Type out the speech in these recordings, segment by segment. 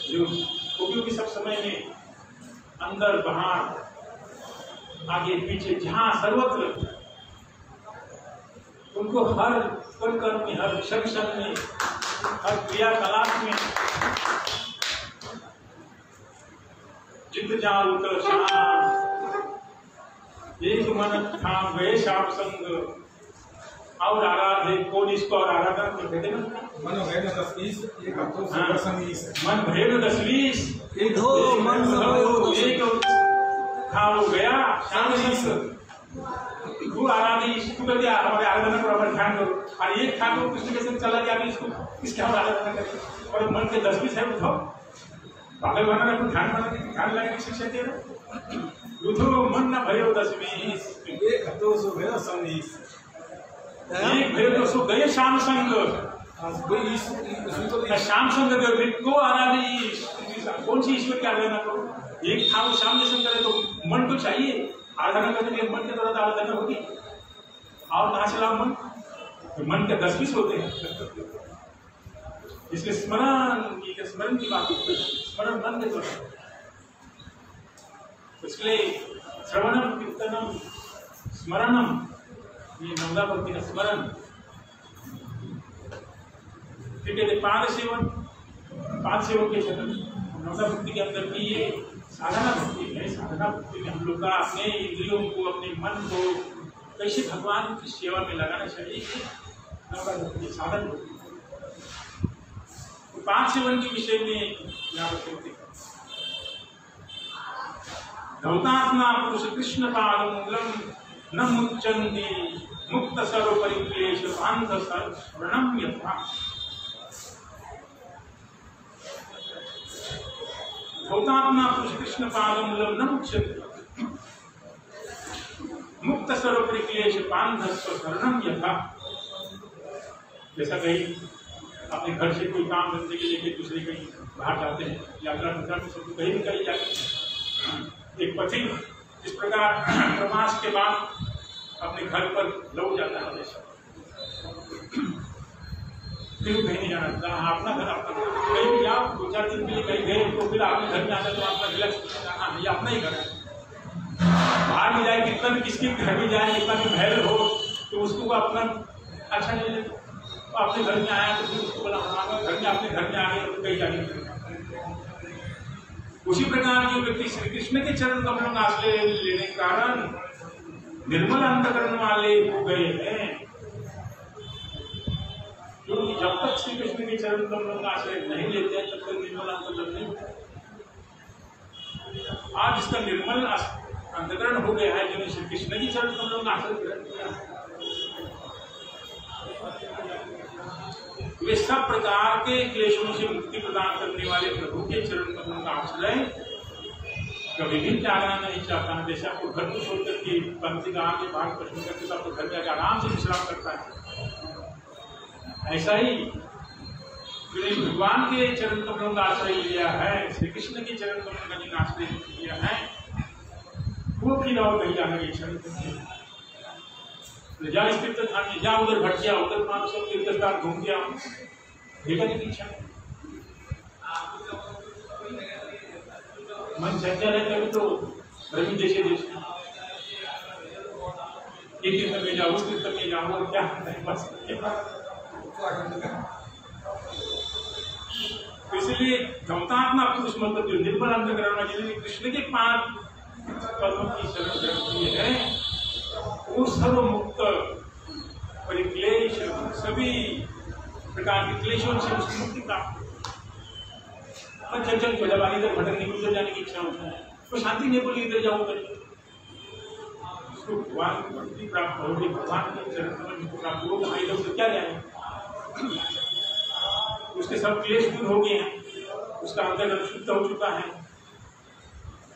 जो गोपियों के सब समय में अंदर बाहर आगे पीछे जहां सर्वत्र उनको हर कर्म में, हर क्षण में, हर क्रियाकलाप में चित्त जाल उतर शाम एक मन ठाम गए श्याम संग और आराधे। कौन इसको और आराधना कहते हैं ना? मन भेद 10-20 एक हफ्तों से संगीस मन भेद 10-20 एक हो मन एक हाँ हो गया श्याम संग तू आराधी तू कर दिया हमारे आराधना को हमारे ध्यान करो और एक था तो कृष्ण के संग चला गया अभी इसको इसके हम आराधना करें और मन के 10-20 है उठाओ पागल बनाना को ध्यान बनाने की ध्यान लगाने की शिक्षा दे रहे रुधो मन न भयो 10-20 एक हफ्तों से भेद संगीस एक भेद तो सो गए श्याम संग श्याम संग को आराधी कौन सी ईश्वर की आराधना करो एक था वो श्याम दर्शन करे तो मन तो चाहिए आराधना करने के लिए मन के द्वारा आराधना होगी और कहाँ से लाओ मन के 10-20 होते हैं इसलिए स्मरण की बात स्मरण मन के द्वारा इसलिए श्रवणम कीर्तनम स्मरणम ये नवदा भक्ति का स्मरण ठीक है। पाद सेवन के चरण नवदा भक्ति के अंदर भी ये साधना भक्ति है। साधना भक्ति में हम लोग का अपने इंद्रियों को अपने मन को कैसे भगवान की सेवा में लगाना चाहिए नवदा भक्ति साधन भक्ति। तो 5 सेवन के विषय में यहाँ पर कहते हैं धौतात्मा पुरुष कृष्ण पादमूलम न मुच्चन्ति मुक्त सर्व परिक्लेश अंध शरणम यथा। धौतात्मा पुरुष कृष्ण पादमूलम न मुच्चन्ति मुक्त सर्व परिक्लेश अंध शरणम यथा। जैसा कहीं अपने घर से कोई काम धंधे के लिए दूसरे कहीं बाहर जाते हैं यात्रा में सब कहीं निकल जाते हैं। एक पथिक इस प्रकार प्रवास के बाद अपने घर पर लौट जाता है हमेशा फिर कहीं नहीं जाना चाहता अपना घर कहीं भी जाओ 2-4 दिन के लिए कहीं गए तो फिर आपके घर में आता तो आपका रिलैक्स जाना है ये अपना ही घर है। बाहर में जाए कितना भी किसके घर में जाए कितना भी भय हो तो उसको अपना अच्छा नहीं लगता। अपने घर में आया तो फिर उसको बोला घर में अपने घर में आ गए तो कहीं जाने। उसी प्रकार जो व्यक्ति श्री कृष्ण के चरण कमलों का आश्रय लेने के कारण निर्मल अंतकरण वाले हो गए हैं। क्योंकि जब तक श्री कृष्ण के चरण कमलों का आश्रय नहीं लेते हैं तब तक निर्मल अंतकरण नहीं होता। आज इसका निर्मल अंतकरण हो गया है जिन्हें श्री कृष्ण के चरण कमलों का आश्रय ग्रहण किया। वे सब प्रकार के क्लेशों से मुक्ति प्रदान करने वाले प्रभु के चरण कमलों का आश्रय कभी भी त्यागना नहीं चाहता है। जैसे आपको घर को छोड़ करके पंक्ति का आगे भाग प्रश्न करके आपको घर में आकर आराम से विश्राम करता है ऐसा ही भगवान के चरण कमलों का आश्रय लिया है श्री कृष्ण के चरण कमलों का जिन्हें आश्रय लिया है वो फिर और कहीं जाने की इच्छा नहीं करते। जा इस तीर्थ स्थान में जा उधर भट गया उधर मानो सब तीर्थ स्थान घूम गया देखने की इच्छा मन चंचल है तभी तो रवि जैसे देश एक तीर्थ में जाओ उस तीर्थ में जाओ और क्या बस। इसलिए धौतात्मा पुरुष मतलब जो निर्मल अंतकरण में जिन्होंने कृष्ण के 5 पदों की शरण ग्रहण की है वो सर्व मुक्त परिक्लेश सभी प्रकार के क्लेशों से उसकी मुक्ति प्राप्त। चंचल को जब इधर भटकने की उधर जाने की इच्छा होती है तो शांति नहीं बोली इधर जाओ उसको भगवान की मुक्ति प्राप्त होगी भगवान के चरण कमल को प्राप्त होगा इधर उधर क्या जाए उसके सब क्लेश दूर हो गए हैं उसका अंतर्गत शुद्ध हो चुका है।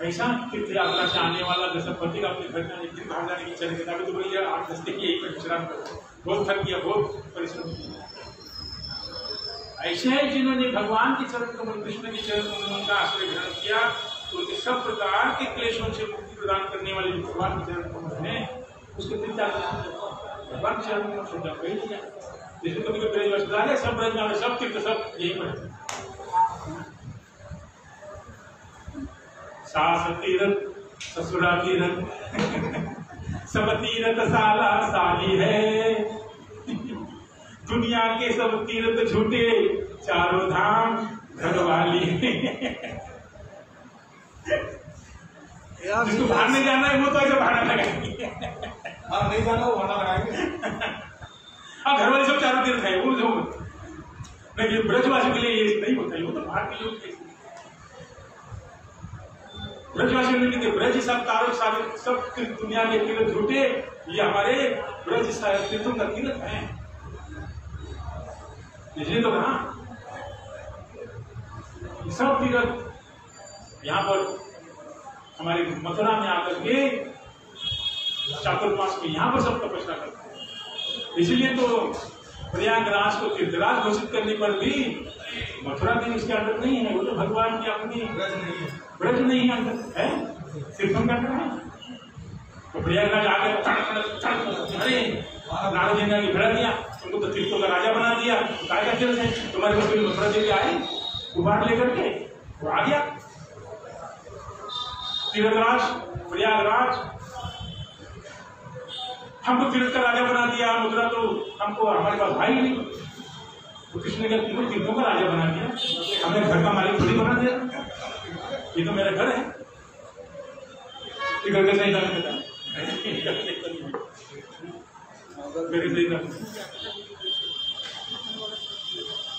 ऐसा तीर्थ यात्रा से आने वाला जैसा पति अपने घर में एक दिन बाहर जाने की चले गए तो बोलिए 8 घंटे की एक विश्राम करो बहुत थक गया बहुत परिश्रम किया। ऐसे है जिन्होंने भगवान के चरण कमल कृष्ण के चरण कमल का आश्रय ग्रहण किया तो उनके सब प्रकार के क्लेशों से मुक्ति प्रदान करने वाले भगवान के चरण कमल है उसके तीर्थ भगवान के चरण कमल छोटा कहीं नहीं जाए। जैसे कभी कभी सब ब्रज में सब तीर्थ सब यही पर सास तीरथ ससुरा तीरथ सब तीरथ साला साली है। दुनिया के सब तीरथ झूठे, चारों धाम घर वाली है। जिसको बाहर नहीं जाना है वो तो ऐसे भाड़ा लगाएंगे। हाँ, नहीं जाना वो भाड़ा लगाएंगे। हाँ, घर वाले सब चारों तीर्थ है, वो जो नहीं, ये ब्रजवासियों के लिए ये नहीं होता है, वो तो बाहर के लोग ब्रजवासियों ने कहते ब्रज सब तारों सारे सब दुनिया के तीर्थ झूठे, ये हमारे ब्रज तीर्थों का तीर्थ है। इसलिए तो कहा सब तीर्थ यहाँ पर हमारे मथुरा में आकर के चातुर्मास में यहाँ पर सब तपस्या करते हैं। इसलिए तो प्रयागराज को तीर्थराज घोषित करने पर भी मथुरा भी उसके अंदर नहीं है, वो तो भगवान की अपनी ब्रज नहीं है, अंदर है तीर्थम का है। तो प्रयागराज आगे अरे नारद जी ने भिड़ा दिया, उनको तो तीर्थों का राजा बना दिया, काय का तीर्थ है तुम्हारे को मथुरा देवी आए कुमार लेकर के वो आ गया तीर्थराज प्रयागराज, हमको तीर्थ का राजा बना दिया। मथुरा तो हमको हमारे पास भाई नहीं, तो कृष्ण ने कहा तुमको तीर्थों का राजा बना दिया, हमने घर का मालिक थोड़ी बना दिया, ये तो मेरा घर है। ये घर का सही नाम कहता है मेरे सही नाम।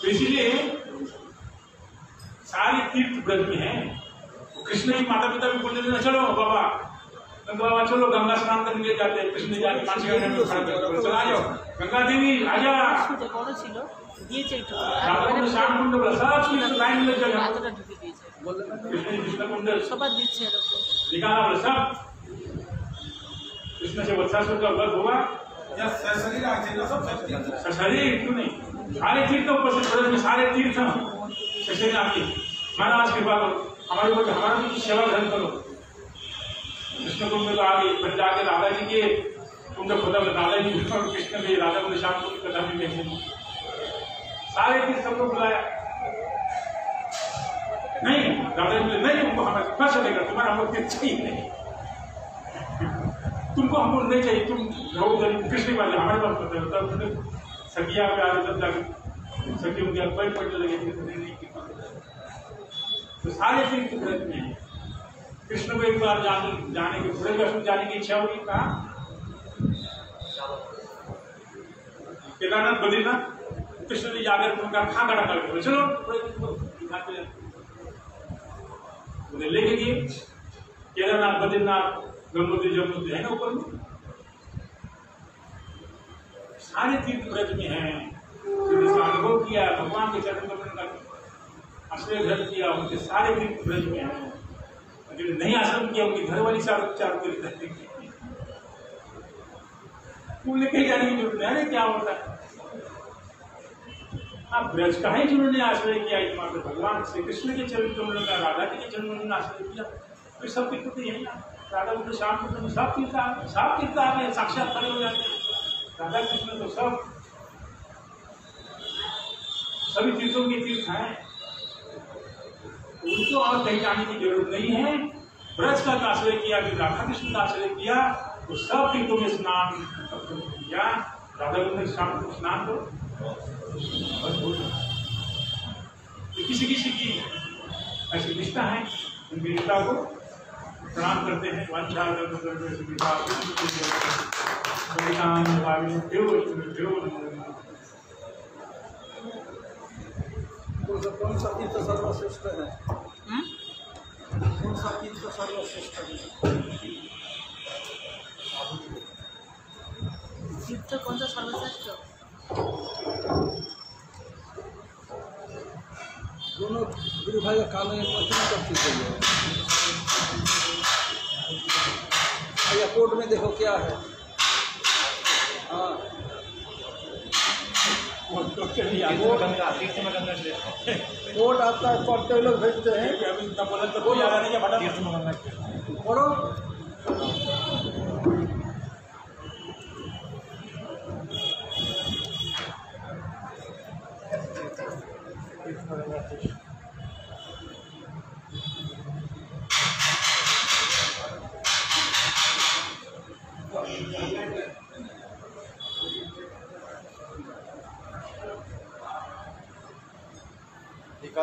तो इसीलिए सारे तीर्थ ब्रज में है। कृष्ण की माता पिता भी बोलते थे चलो बाबा बाबा चलो गंगा स्नान करने के जाते हैं। कृष्ण जाके मानसी गंगा में खड़ा करते चलो आ जाओ गंगा देवी आजा श्याम कुंड बोला सब चीज लाइन में जगह कृष्ण कुंड निकाला बोला सब कृष्ण से वत्सासुर का वध हुआ या शरीर क्यों नहीं सारे तीर्थ उपस्थित ब्रज में सारे तीर्थ शरीर आपकी महाराज कृपा करो हमारे ऊपर हमारा भी सेवा ग्रहण करो। कृष्ण कुंड में तो आगे फिर जाके राधा जी के कुंड खुदा में दादा जी कृष्ण में राधा को शाम को कथा भी भेजे सारे तीर्थ सबको बुलाया नहीं राधा जी नहीं हमको हमारे क्या चलेगा तुम्हारा हमको तीर्थ चाहिए नहीं तुमको हमको नहीं चाहिए तुम रहो कृष्ण वाले हमारे पास पता है सखिया पे आगे तब जाके सखी उनके पैर पड़ने लगे तो सारे तीर्थ ब्रज में कृष्ण को एक बार जाने की ब्रज जाने की इच्छा होगी कहा केदारनाथ बद्रीनाथ कृष्ण ने जाकर उनका खाना करके चलो उन्हें लेके गए केदारनाथ बद्रीनाथ गंगोत्री जमुनोत्री है ना ऊपर में सारे तीर्थ ब्रज में है। अनुभव किया भगवान के चरण कमल का आश्रय ग्रहण किया उनके सारे तीर्थ ब्रज में है। नहीं आश्रम किया उनकी घर वाली चारों तीर्थ उन्हें कहीं जाने की जरूरत नहीं क्या होता है आप ब्रज का ही जिन्होंने आश्रय किया एकमात्र भगवान श्री कृष्ण के चरण कमल का राधा जी के चरण ने आश्रय किया तो सब तीर्थ तो यही ना राधा कृष्ण श्याम कृष्ण सब तीर्थ आ गए साक्षात खड़े हो जाते हैं राधा कृष्ण तो सब सभी तीर्थों के तीर्थ हैं उनको और कहीं जाने की जरूरत नहीं है। ब्रज का आश्रय किया फिर राधा कृष्ण का आश्रय किया तो सब तीर्थों में स्नान किया राधा कृष्ण शाम को स्नान करो तो किसी किसी की ऐसी निष्ठा है उनकी निष्ठा को प्रणाम करते हैं कौन सा तीर्थ सर्वश्रेष्ठ है कौन सा तीर्थ सर्वश्रेष्ठ है तीर्थ कौन सा सर्वश्रेष्ठ दोनों गुरु भाई का काल में कब तीर्थ है कोर्ट में देखो क्या है हाँ कोर्ट आता है पढ़ते लोग भेजते हैं पढ़ो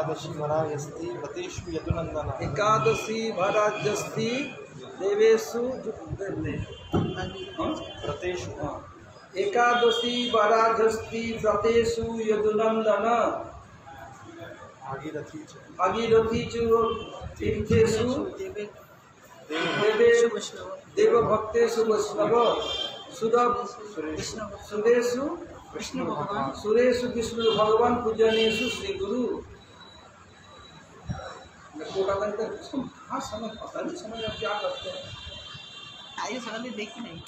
एकादशी भरायस्ति व्रतेषु यदुनंदन। एकादशी भराजस्ति देवेषु व्रतेषु एकादशी भराजस्ति व्रतेषु यदुनंदन भागीरथी च तीर्थेषु देवभक्तेषु वैष्णव सुरेषु विष्णु भगवान सुरेषु विष्णु भगवान पूजनेषु श्री गुरु। हाँ समझ पता नहीं समझ आप क्या करते हैं। आइए सगले देखी नहीं।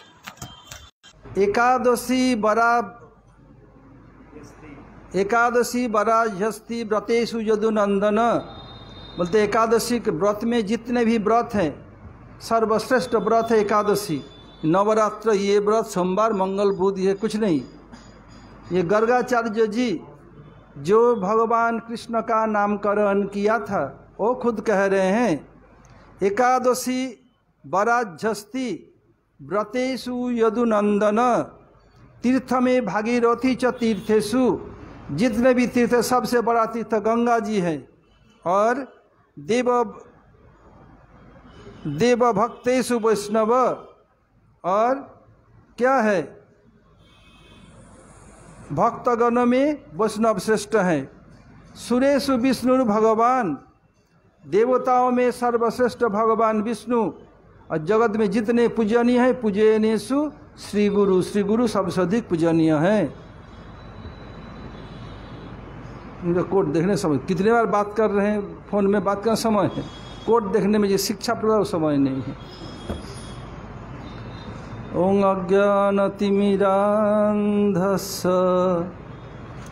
एकादशी बराजस्ति व्रतेषु यदुनंदन बोलते एकादशी के व्रत में जितने भी व्रत हैं सर्वश्रेष्ठ व्रत है एकादशी। नवरात्र ये व्रत सोमवार मंगल बुध ये कुछ नहीं। ये गर्गाचार्य जी जो भगवान कृष्ण का नामकरण किया था वो खुद कह रहे हैं एकादशी बराजस्ति व्रतेषु यदुनंदन तीर्थ में भागीरथी च तीर्थेषु। जितने भी तीर्थ सबसे बड़ा तीर्थ गंगा जी है और देव भक्तेषु वैष्णव और क्या है भक्तगण में वैष्णव श्रेष्ठ हैं। सुरेषु विष्णु भगवान देवताओं में सर्वश्रेष्ठ भगवान विष्णु और जगत में जितने पूजनीय हैं पूजनेषु श्री गुरु सबसे अधिक पूजनीय हैं। इनका कोट देखने समय कितने बार बात कर रहे हैं फोन में बात करने समय है कोट देखने में जो शिक्षा प्रदान समय नहीं है। ओं अज्ञानतिमिरान्धस्य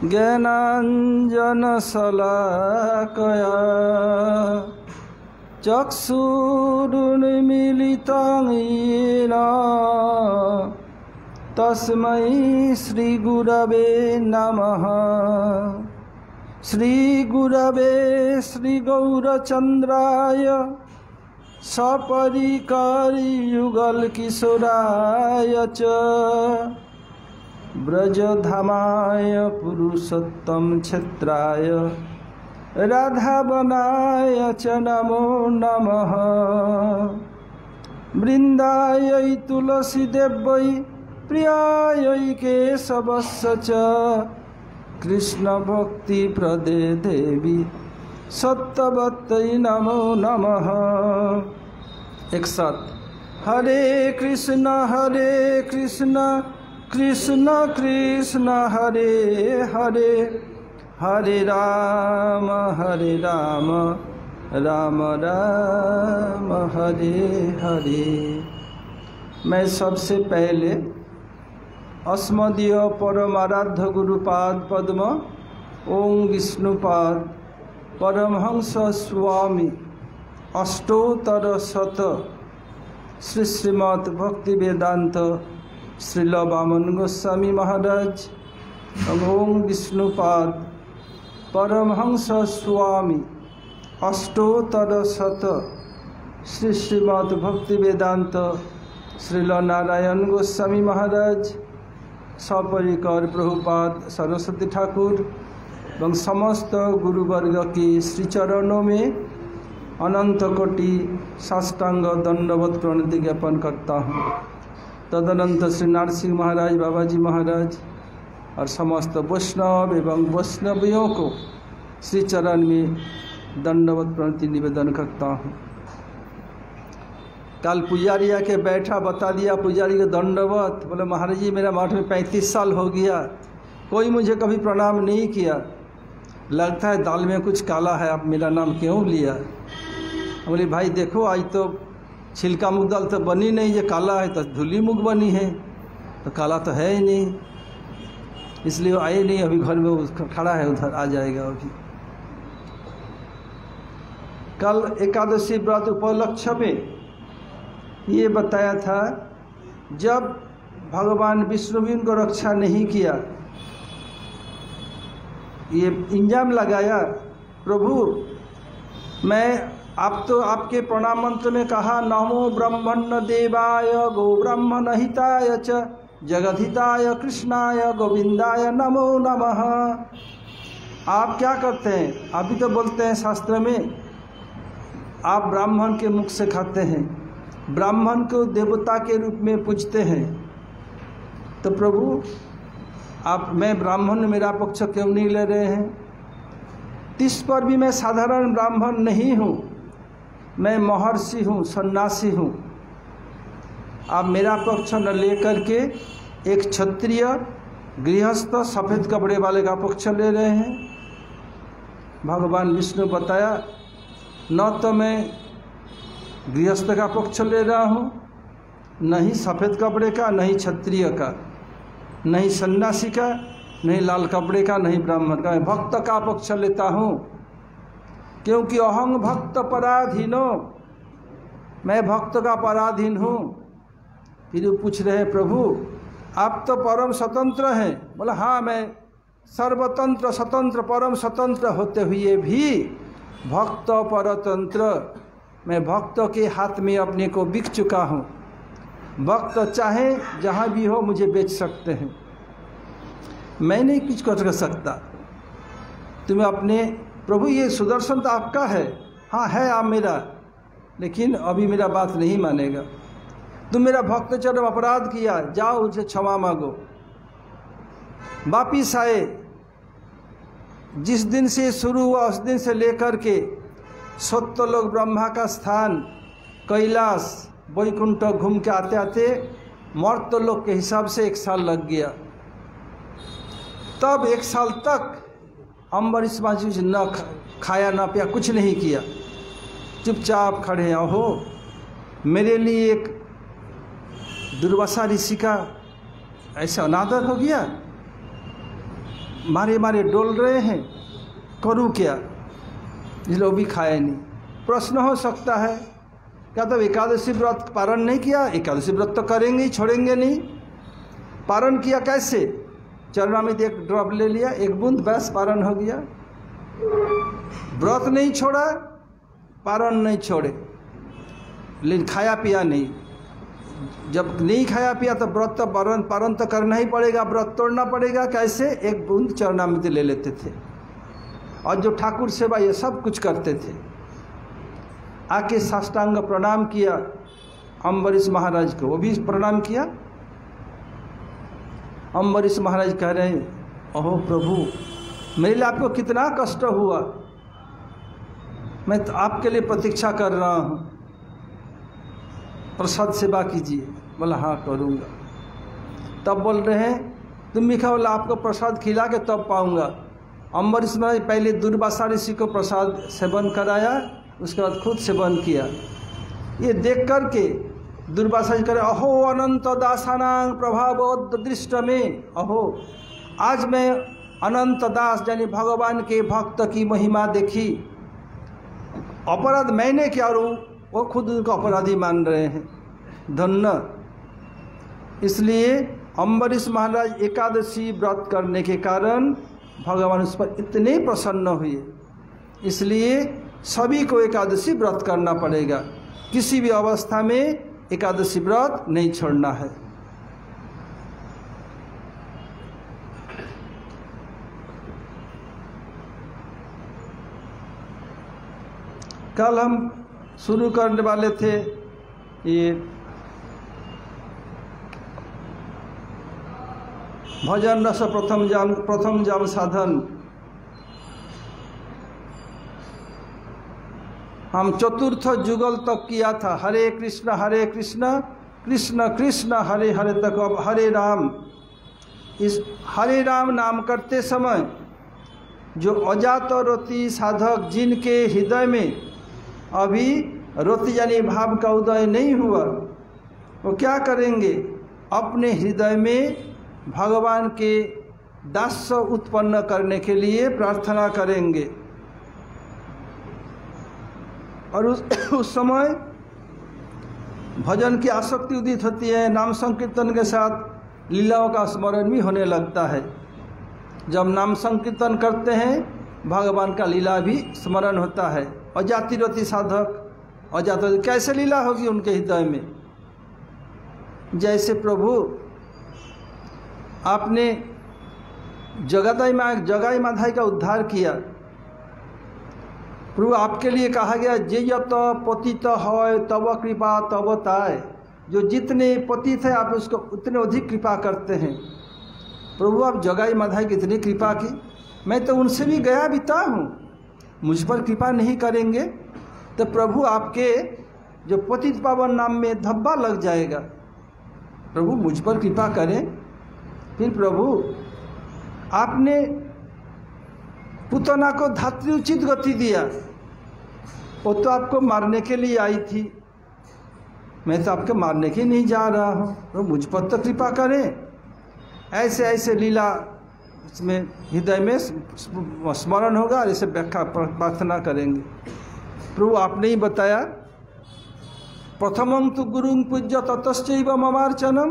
ज्ञानाञ्जनशलाकया चक्षुरुन्मीलितं येन तस्मै श्रीगुरवे नमः। श्रीगुरवे श्रीगौरचन्द्राय सपरिकारी युगलकिशोराय च ब्रजधामाय पुरुषोत्तम क्षेत्राय राधावनाय च नमो नमः। वृन्दायै तुलसीदेव्यै प्रियायै केशवस्य च कृष्णभक्तिप्रदे देवी सत्यवत्यै नमो नमः। एक साथ हरे कृष्ण कृष्ण कृष्ण हरे हरे हरे राम राम राम हरे हरे। मैं सबसे पहले अस्मदीय परमाराध्य गुरुपाद पद्म ओं विष्णुपाद परमहंस स्वामी अष्टोत्तर शत श्री श्रीमद् भक्ति वेदांत श्रील वामन गोस्वामी महाराज ओं विष्णुपाद परमहंस स्वामी अष्टोत्तर शत श्री श्रीमद् भक्ति वेदांत श्रील नारायण गोस्वामी महाराज सपरिकर प्रभुपाद सरस्वती ठाकुर एवं समस्त गुरुवर्ग की श्री चरणों में अनंत कोटि साष्टांग दंडवत प्रणति ज्ञापन करता हूँ। तदनंतर श्री नरसिंह महाराज बाबाजी महाराज और समस्त वैष्णव एवं वैष्णवियों को श्री चरण में दंडवत प्रणति निवेदन करता हूँ। कल पुजारी आके बैठा बता दिया पुजारी को दंडवत बोले महाराज जी मेरा मठ में 35 साल हो गया कोई मुझे कभी प्रणाम नहीं किया लगता है दाल में कुछ काला है आप मेरा नाम क्यों लिया। बोले भाई देखो आज तो छिलका मूंग दाल तो बनी नहीं ये काला है तो धुली मूंग बनी है तो काला तो है ही नहीं इसलिए आए नहीं अभी घर में खड़ा है उधर आ जाएगा अभी। कल एकादशी व्रत उपलक्ष्य में ये बताया था जब भगवान विष्णु भी उनको रक्षा नहीं किया ये इंजाम लगाया प्रभु मैं आप तो आपके प्रणाम मंत्र में कहा नमो ब्रह्मण्य देवाय गो ब्राह्मण हिताय च जगद्हिताय कृष्णाय गोविंदाय नमो नमः। आप क्या करते हैं? अभी तो बोलते हैं शास्त्र में आप ब्राह्मण के मुख से खाते हैं, ब्राह्मण को देवता के रूप में पूजते हैं। तो प्रभु आप, मैं ब्राह्मण, मेरा पक्ष क्यों नहीं ले रहे हैं? इस पर भी मैं साधारण ब्राह्मण नहीं हूँ, मैं महर्षि हूँ, सन्यासी हूँ। आप मेरा पक्ष न लेकर के एक क्षत्रिय गृहस्थ सफ़ेद कपड़े वाले का पक्ष ले रहे हैं। भगवान विष्णु बताया, न तो मैं गृहस्थ का पक्ष ले रहा हूँ, न ही सफ़ेद कपड़े का, न ही क्षत्रिय का, न ही सन्यासी का, नहीं लाल कपड़े का, नहीं ब्राह्मण का। मैं भक्त का पक्ष लेता हूँ, क्योंकि अहं भक्त पराधीनो, मैं भक्त का पराधीन हूँ। फिर वो पूछ रहे प्रभु आप तो परम स्वतंत्र हैं। बोला हाँ, मैं सर्वतंत्र स्वतंत्र परम स्वतंत्र होते हुए भी भक्त परतंत्र, मैं भक्तों के हाथ में अपने को बिक चुका हूँ। भक्त चाहे जहाँ भी हो मुझे बेच सकते हैं, मैं नहीं कुछ कर सकता। तुम्हें अपने प्रभु ये सुदर्शन तो आपका है, हाँ है आप मेरा, लेकिन अभी मेरा बात नहीं मानेगा। तुम मेरा भक्त चलो अपराध किया, जाओ उनसे क्षमा मांगो। वापिस आए, जिस दिन से शुरू हुआ उस दिन से लेकर के सत्यलोक ब्रह्मा का स्थान कैलाश वैकुंठ घूम के आते आते मर्त्यलोक के हिसाब से 1 साल लग गया। तब 1 साल तक अम्बरीश महाराज न खाया न पिया, कुछ नहीं किया, चुपचाप खड़े हैं। ओहो, मेरे लिए एक दुर्वासा ऋषि का ऐसा अनादर हो गया, मारे मारे डोल रहे हैं, करूँ क्या? इसलिए वो भी खाए नहीं। प्रश्न हो सकता है क्या तब एकादशी व्रत पारण नहीं किया? एकादशी व्रत तो करेंगे ही, छोड़ेंगे नहीं। पारण किया कैसे? चरणामृत 1 ड्रॉप ले लिया, 1 बूंद, बस पारण हो गया। व्रत नहीं छोड़ा, पारण नहीं छोड़े, लेकिन खाया पिया नहीं। जब नहीं खाया पिया तो व्रत तो पारण तो करना ही पड़ेगा, व्रत तोड़ना पड़ेगा। कैसे? 1 बूंद चरणामृत ले लेते थे, और जो ठाकुर सेवा ये सब कुछ करते थे। आके साष्टांग प्रणाम किया अम्बरीश महाराज को, वो भी प्रणाम किया। अम्बरीश महाराज कह रहे हैं, ओहो प्रभु, मेरे लिए आपको कितना कष्ट हुआ, मैं तो आपके लिए प्रतीक्षा कर रहा हूँ, प्रसाद सेवा कीजिए। बोला हाँ करूँगा। तब बोल रहे हैं तुम भी खाओ, बोला आपको प्रसाद खिला के तब पाऊँगा। अम्बरीश महाराज पहले दुर्वासा ऋषि को प्रसाद सेवन कराया, उसके बाद खुद सेवन किया। ये देख कर के दुर्वासा जी करे, अहो अनंत दासानां प्रभावोदृष्ट में, अहो आज मैं अनंत दास यानी भगवान के भक्त की महिमा देखी। अपराध मैंने क्या, वो खुद उनको अपराधी मान रहे हैं। धन्य। इसलिए अम्बरीश महाराज एकादशी व्रत करने के कारण भगवान उस पर इतने प्रसन्न हुए। इसलिए सभी को एकादशी व्रत करना पड़ेगा, किसी भी अवस्था में एकादशी व्रत नहीं छोड़ना है। कल हम शुरू करने वाले थे ये भजन रस प्रथम जाम साधन। हम चतुर्थ जुगल तक किया था, हरे कृष्ण कृष्ण कृष्ण हरे हरे तक। अब हरे राम, इस हरे राम नाम करते समय जो अजात रति साधक जिनके हृदय में अभी रति यानी भाव का उदय नहीं हुआ, वो क्या करेंगे? अपने हृदय में भगवान के दास्य उत्पन्न करने के लिए प्रार्थना करेंगे। और उस समय भजन की आसक्ति उदित होती है, नाम संकीर्तन के साथ लीलाओं का स्मरण भी होने लगता है। जब नाम संकीर्तन करते हैं भगवान का लीला भी स्मरण होता है। अजाति रति साधक, अजाति कैसे लीला होगी उनके हृदय में? जैसे प्रभु आपने जगाई माधाई का उद्धार किया। प्रभु आपके लिए कहा गया जे यत पतित है तब कृपा तब ताय, जो जितने पतित है आप उसको उतने अधिक कृपा करते हैं। प्रभु आप जगाई माधाई की इतनी कृपा की, मैं तो उनसे भी गया बीता हूँ, मुझ पर कृपा नहीं करेंगे तो प्रभु आपके जो पतित पावन नाम में धब्बा लग जाएगा। प्रभु मुझ पर कृपा करें। फिर प्रभु आपने पुतना को धात्री उचित गति दिया, वो तो आपको मारने के लिए आई थी, मैं तो आपके मारने के नहीं जा रहा हूँ, तो मुझ पर तो कृपा करें। ऐसे ऐसे लीला इसमें हृदय में स्मरण होगा और इसे व्याख्या प्रार्थना करेंगे। प्रभु आपने ही बताया प्रथमं तु गुरुं पूज्य ततश्चैव ममार्चनम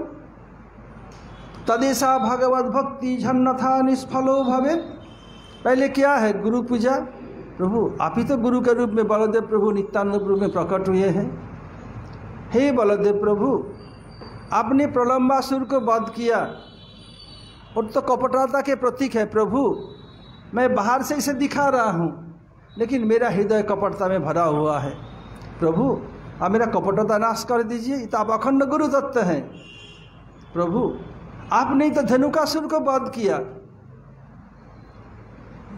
तदेशा भगवद भक्ति झन्नथा निष्फलो भवेत्। पहले क्या है गुरु पूजा। प्रभु आप ही तो गुरु के रूप में बलदेव प्रभु नित्यानंद रूप में प्रकट हुए हैं। हे बलदेव प्रभु, आपने प्रलंबासुर को वध किया और तो कपटता के प्रतीक है। प्रभु मैं बाहर से इसे दिखा रहा हूँ लेकिन मेरा हृदय कपटता में भरा हुआ है। प्रभु आप मेरा कपटता नाश कर दीजिए, तो आप अखंड गुरु तत्व हैं। प्रभु आपने तो धनुकासुर को वध किया,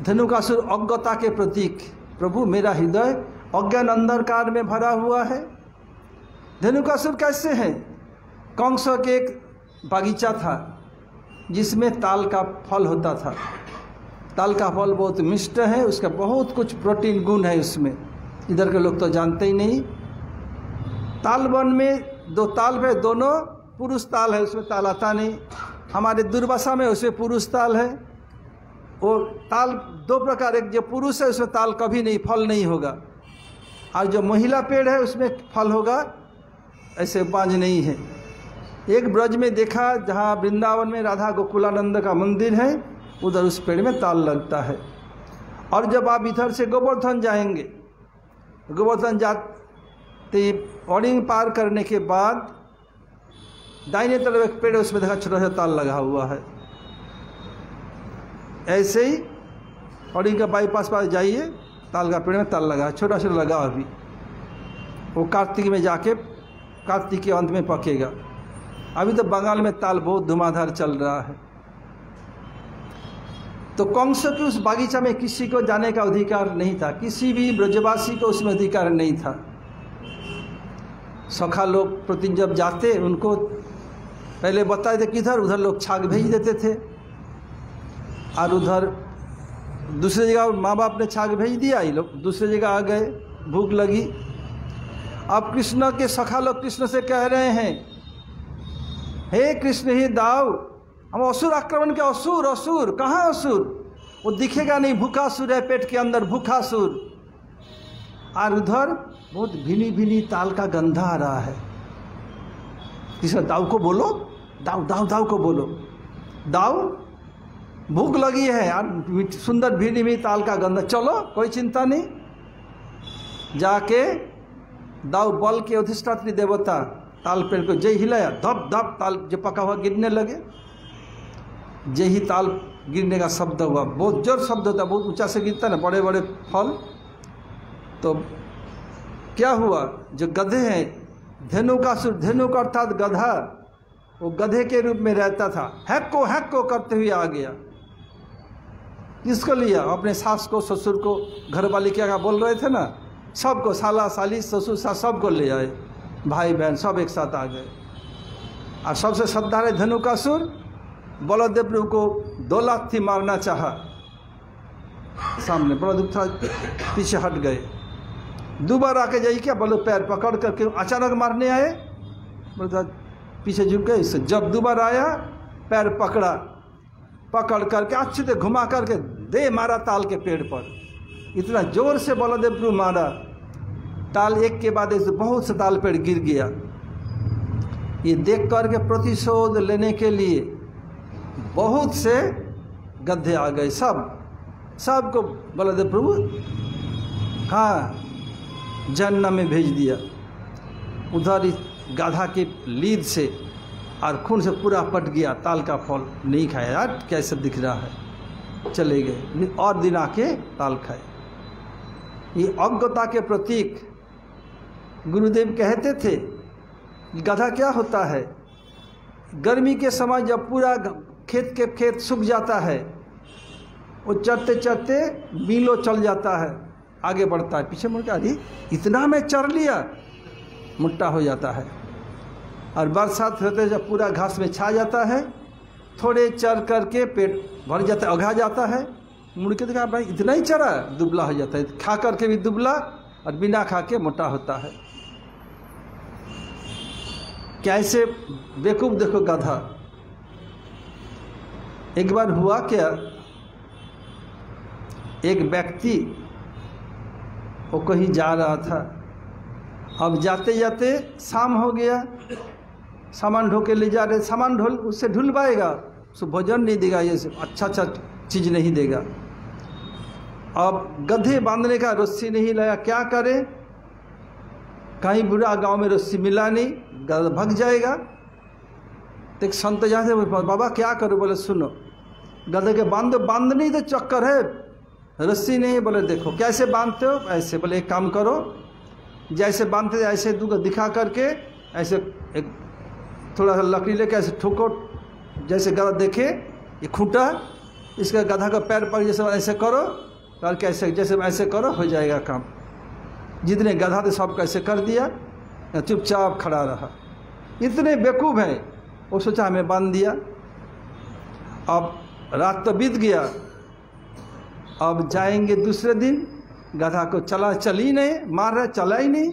धनुकासुर अज्ञता के प्रतीक। प्रभु मेरा हृदय अज्ञान अंधकार में भरा हुआ है। धनुकासुर कैसे हैं? कंस के एक बागीचा था जिसमें ताल का फल होता था। ताल का फल बहुत मिष्ट है, उसका बहुत कुछ प्रोटीन गुण है उसमें, इधर के लोग तो जानते ही नहीं। ताल वन में 2 ताल है, दोनों पुरुष ताल है, उसमें ताल आता नहीं। हमारे दुर्वासा में उसमें पुरुष ताल है। वो ताल 2 प्रकार, एक जो पुरुष है उसमें ताल कभी नहीं, फल नहीं होगा, और जो महिला पेड़ है उसमें फल होगा, ऐसे बांझ नहीं है। एक ब्रज में देखा जहाँ वृंदावन में राधा गोकुलानंद का मंदिर है, उधर उस पेड़ में ताल लगता है। और जब आप इधर से गोवर्धन जाएंगे, गोवर्धन जाते ऑडिंग पार करने के बाद दाहिने तरफ एक पेड़ है, उसमें देखा छोटा सा ताल लगा हुआ है। ऐसे ही ऑडिंग का बाईपास पास जाइए, ताल का पेड़ में ताल लगा, छोटा छोटा लगा। अभी वो कार्तिक में जाके कार्तिक के अंत में पकेगा। अभी तो बंगाल में ताल बहुत धुआंधार चल रहा है। तो कंस के उस बागीचा में किसी को जाने का अधिकार नहीं था, किसी भी ब्रजवासी को उसमें अधिकार नहीं था। सखा लोग प्रतिदिन जब जाते उनको पहले बताए थे किधर, उधर लोग छाग भेज देते थे, और उधर दूसरी जगह माँ बाप ने छाग भेज दिया, ये लोग दूसरी जगह आ गए, भूख लगी। अब कृष्ण के सखा लोग कृष्ण से कह रहे हैं, हे कृष्ण ही दाव, हम असुर आक्रमण के असुर, असुर कहाँ असुर, वो दिखेगा नहीं, भूखासुर है पेट के अंदर, भूखासुर। और उधर बहुत भीनी भीनी ताल का गंधा आ रहा है। कृष्ण दाव को बोलो, दाव दाव दाव को बोलो, दाव भूख लगी है यार, सुंदर भीनी भीनी ताल का गंधा, चलो कोई चिंता नहीं। जाके दाव बल के अधिष्ठात्री देवता ताल पेड़ को जय हिलाया, धप धप ताल जो पका हुआ गिरने लगे। जय ही ताल गिरने का शब्द हुआ, बहुत जोर शब्द होता, बहुत ऊंचा से गिरता ना बड़े बड़े फल। तो क्या हुआ, जो गधे हैं, धेनुकासुर, धेनुक अर्थात गधा, वो गधे के रूप में रहता था, हैक को करते हुए आ गया। किसको लिया? अपने सास को, ससुर को, घर वाली क्या बोल रहे थे ना, सबको, साला साली ससुर सास सबको ले आए, भाई बहन सब एक साथ आ गए। और सबसे श्रद्धा है धेनुकासुर, बलदेव प्रभु को 2 लाख थी मारना चाहा, सामने बलदेव था, पीछे हट गए। दोबारा आके जाइए क्या बोलो, पैर पकड़ करके अचानक मारने आए, बोलता पीछे झुक गए। इससे जब दोबारा आया, पैर पकड़ा, पकड़ करके अच्छे से घुमा करके दे मारा ताल के पेड़ पर। इतना जोर से बलदेव प्रभु मारा, ताल एक के बाद ऐसे बहुत से ताल पेड़ गिर गया। ये देख करके प्रतिशोध लेने के लिए बहुत से गधे आ गए, सबको बलदेव प्रभु हाँ जन्नत में भेज दिया। उधर इस गाधा के लीद से और खून से पूरा पट गया, ताल का फल नहीं खाया। यार कैसे दिख रहा है, चले गए और दिन आके ताल खाए। ये अज्ञता के प्रतीक गुरुदेव कहते थे। गधा क्या होता है? गर्मी के समय जब पूरा खेत सूख जाता है, वो चरते चरते मीलों चल जाता है, आगे बढ़ता है, पीछे मुड़ के अरे इतना मैं चर लिया, मुट्टा हो जाता है। और बरसात होते जब पूरा घास में छा जाता है, थोड़े चर करके पेट भर जाता है, अघा जाता है, मुड़ के देखा भाई इतना ही चरा, दुबला हो जाता है। खा करके भी दुबला और बिना खा के मोटा होता है। कैसे बेवकूफ देखो गधा। एक बार हुआ क्या, एक व्यक्ति वो कहीं जा रहा था, अब जाते जाते शाम हो गया, सामान ढो के ले जा रहे, सामान ढोल उससे ढुलवाएगा, उसको भोजन नहीं देगा, ये अच्छा अच्छा चीज़ नहीं देगा। अब गधे बांधने का रस्सी नहीं लाया, क्या करे? कहीं बुरा गांव में रस्सी मिला नहीं, गधा भाग जाएगा। तो एक संत जाते, बाबा क्या करो? बोले सुनो, गधे के बांध नहीं तो चक्कर है, रस्सी नहीं। बोले देखो कैसे बांधते हो? ऐसे। बोले एक काम करो, जैसे बांधते ऐसे दिखा करके ऐसे एक थोड़ा सा लकड़ी लेके ऐसे ठोको, जैसे गधा देखे ये खूंटा, इसका गधा का पैर पर जैसे ऐसे करो, और कैसे जैसे ऐसे करो, हो जाएगा काम। जितने गधा थे सब कैसे कर दिया, चुपचाप खड़ा रहा। इतने बेवकूफ़ हैं, वो सोचा हमें बांध दिया। अब रात तो बीत गया, अब जाएंगे दूसरे दिन, गधा को चल ही नहीं, मार रहा, चला ही नहीं।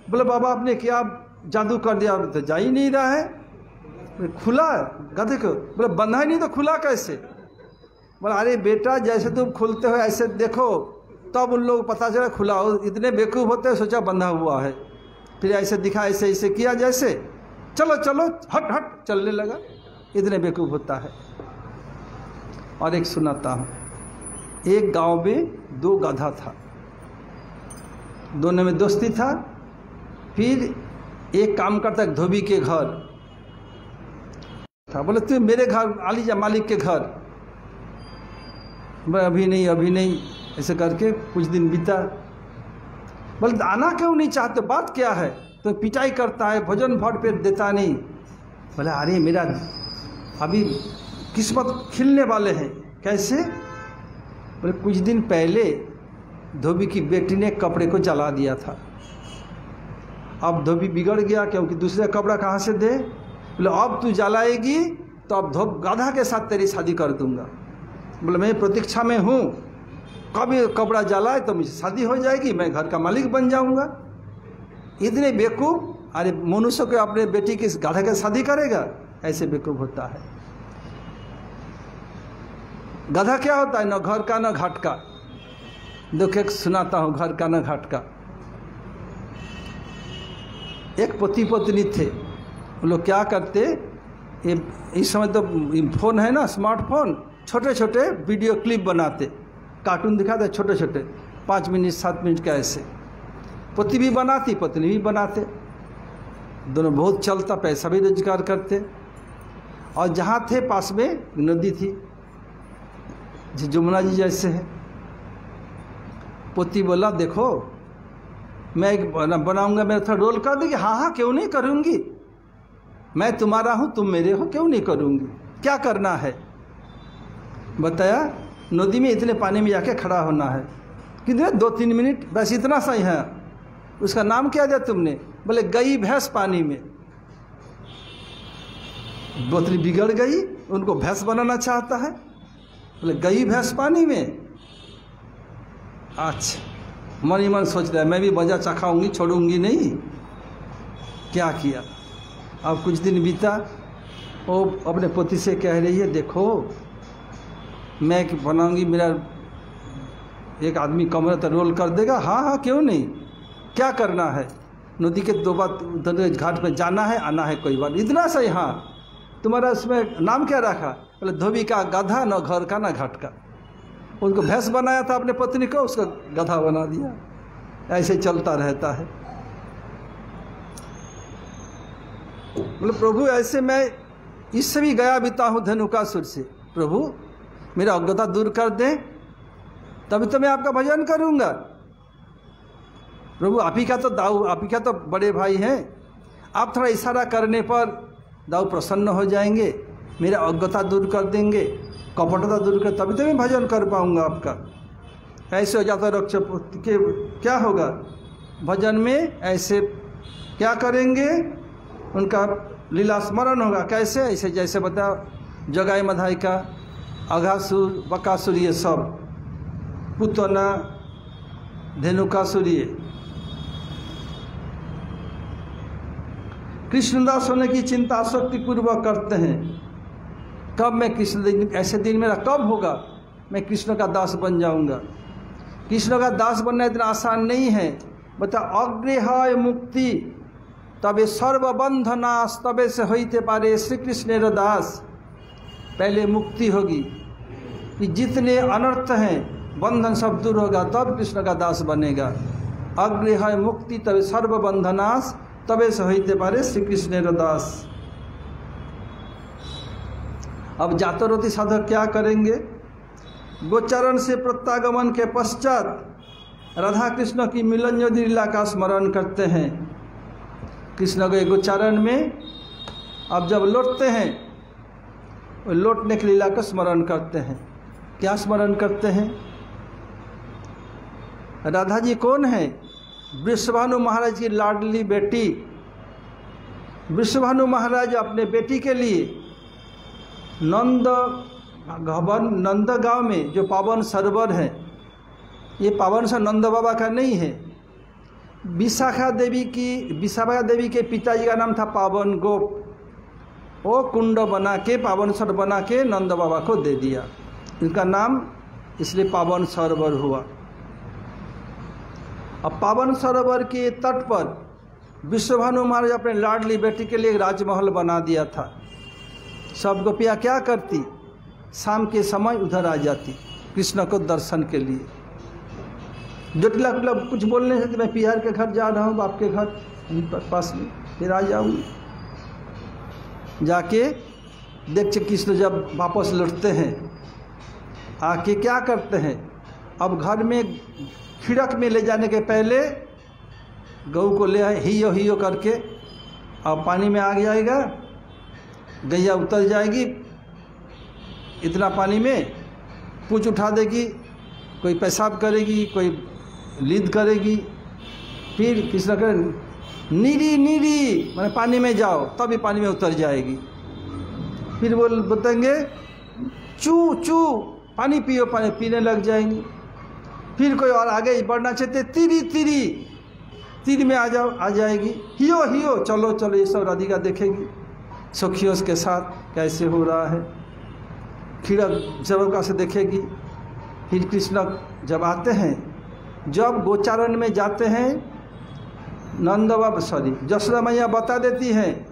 बोले बाबा आपने क्या जादू कर दिया? तो जा ही नहीं रहा है। खुला गधे को? बोले बंधा ही नहीं तो खुला कैसे? बोला अरे बेटा जैसे तुम खुलते हो ऐसे देखो, तब उन लोग पता चला खुला हो। इतने बेवकूफ़ होते हैं, सोचा बंधा हुआ है, फिर ऐसे दिखा, ऐसे ऐसे किया, जैसे चलो चलो हट हट चलने लगा। इतने बेवकूफ़ होता है। और एक सुनाता हूँ, एक गांव में 2 गधा था, दोनों में दोस्ती था। फिर एक काम करता है धोबी के घर था, बोले तू मेरे घर आली जा, मालिक के घर। अभी नहीं, ऐसे करके कुछ दिन बीता। बोले आना क्यों नहीं चाहते, बात क्या है? तो पिटाई करता है, भोजन भर पेट देता नहीं। बोले अरे मेरा अभी किस्मत खिलने वाले हैं। कैसे? बोले कुछ दिन पहले धोबी की बेटी ने कपड़े को जला दिया था, अब धोबी बिगड़ गया क्योंकि दूसरा कपड़ा कहाँ से दे। बोले अब तू जलाएगी तो अब गधा के साथ तेरी शादी कर दूंगा। बोले मैं प्रतीक्षा में हूँ, कब ये कपड़ा जलाए तो मुझे शादी हो जाएगी, मैं घर का मालिक बन जाऊंगा। इतने बेवकूफ़, अरे मनुष्य को अपने बेटी की गधा के शादी करेगा? ऐसे बेवकूफ़ होता है। गधा क्या होता है? न घर का न घाट का। देखो एक सुनाता हूँ, घर का न घाट का। एक पति पत्नी थे, वो लोग क्या करते, इस समय तो फ़ोन है ना, स्मार्टफोन, छोटे छोटे वीडियो क्लिप बनाते, कार्टून दिखाते छोटे छोटे, 5 मिनट 7 मिनट का। ऐसे पति भी बनाती, पत्नी भी बनाते, दोनों बहुत चलता, पैसा भी रोजगार करते। और जहाँ थे पास में नदी थी, जमुना जी जैसे है। पति बोला देखो मैं एक बनाऊंगा, मेरा थोड़ा रोल कर देगी। हाँ हाँ क्यों नहीं करूँगी, मैं तुम्हारा हूँ तुम मेरे हो, क्यों नहीं करूँगी। क्या करना है बताया? नदी में इतने पानी में जाके खड़ा होना है, कितने 2-3 मिनट, बस इतना सही है। उसका नाम क्या दिया तुमने? बोले गई भैंस पानी में। बोतली बिगड़ गई, उनको भैंस बनाना चाहता है। बोले गई भैंस पानी में। अच्छा, मन ही मन सोच रहा है मैं भी मजा चखाऊंगी, छोड़ूंगी नहीं। क्या किया? अब कुछ दिन बीता, वो अपने पति से कह रही है देखो मैं बनाऊंगी, मेरा एक आदमी कमरे तो रोल कर देगा। हाँ हाँ क्यों नहीं, क्या करना है? नदी के 2 बार घाट पे जाना है, आना है, कोई बात इतना सही। हाँ तुम्हारा उसमें नाम क्या रखा? बोले धोबी का गधा, न घर का न घाट का। उनको भैंस बनाया था अपने पत्नी को, उसका गधा बना दिया। ऐसे चलता रहता है। बोले प्रभु ऐसे मैं इससे भी गया बीता हूँ धनुकासुर से। प्रभु मेरा अज्ञता दूर कर दें, तभी तो मैं आपका भजन करूँगा। प्रभु आप ही का तो दाऊ, आप ही का तो बड़े भाई हैं, आप थोड़ा इशारा करने पर दाऊ प्रसन्न हो जाएंगे, मेरा अज्ञता दूर कर देंगे, कपटता दूर कर, तभी तो मैं भजन कर पाऊँगा आपका। ऐसे हो जाता रक्ष के क्या होगा भजन में, ऐसे क्या करेंगे, उनका लीला स्मरण होगा। कैसे? ऐसे जैसे बता जगाई मधाई का, अघासुर, बकासुर, ये सब, पुतना, धेनुकासुर, ये कृष्णदास होने की चिंता आसक्ति पूर्वक करते हैं। कब मैं कृष्ण, ऐसे दिन मेरा कब होगा मैं कृष्ण का दास बन जाऊंगा। कृष्ण का दास बनना इतना आसान नहीं है। बता अग्रे है मुक्ति तबे सर्वबंधनाश, तबे से होते पारे श्री कृष्ण दास। पहले मुक्ति होगी कि जितने अनर्थ हैं बंधन सब दूर होगा, तब कृष्ण का दास बनेगा। अग्रे है मुक्ति तबे सर्वबंधनाश, तबे से होते पारे श्री कृष्ण दास। अब जातरोति साधक क्या करेंगे? गोचरण से प्रत्यागमन के पश्चात राधा कृष्ण की मिलन ज्योति लीला का स्मरण करते हैं। कृष्ण के गोचरण में अब जब लौटते हैं, लौटने की लीला का स्मरण करते हैं। क्या स्मरण करते हैं? राधा जी कौन है? वृषभानु महाराज की लाडली बेटी। वृषभानु महाराज अपने बेटी के लिए नंदगांव में जो पावन सरोवर है, ये पावन सरोवर नंद बाबा का नहीं है, विशाखा देवी के पिताजी का नाम था पावन गोप। वो कुंड बना के, पावन सरोवर बना के नंद बाबा को दे दिया, इनका नाम इसलिए पावन सरोवर हुआ। अब पावन सरोवर के तट पर विश्वभानु महाराज अपने लाडली बेटी के लिए राजमहल बना दिया था। सब गोपियाँ क्या करती? शाम के समय उधर आ जाती कृष्ण को दर्शन के लिए। जटिला कुछ बोलने से मैं पिहार के घर जा रहा हूँ, आपके घर पास में, फिर आ जाऊँगी। जाके देखते कृष्ण जब वापस लौटते हैं, आके क्या करते हैं? अब घर में खिड़क में ले जाने के पहले गऊ को ले आए, हियो हियो करके, अब पानी में आ जाएगा, गैया उतर जाएगी इतना पानी में, पूँछ उठा देगी, कोई पेशाब करेगी, कोई लीद करेगी, फिर कृष्ण कहे नीरी नीरी, मैंने पानी में जाओ, तभी पानी में उतर जाएगी। फिर वो बताएंगे चू चू, पानी पियो, पानी पीने लग जाएंगी। फिर कोई और आगे बढ़ना चाहते, तीरी तीरी, तीर में आ जाओ, आ जाएगी। हियो हियो, चलो चलो, ये सब राधिका देखेगी सखियों के साथ कैसे हो रहा है। खिड़क जब से देखेगी। फिर कृष्ण जब आते हैं, जब गोचारण में जाते हैं, जशोदा मैया बता देती हैं,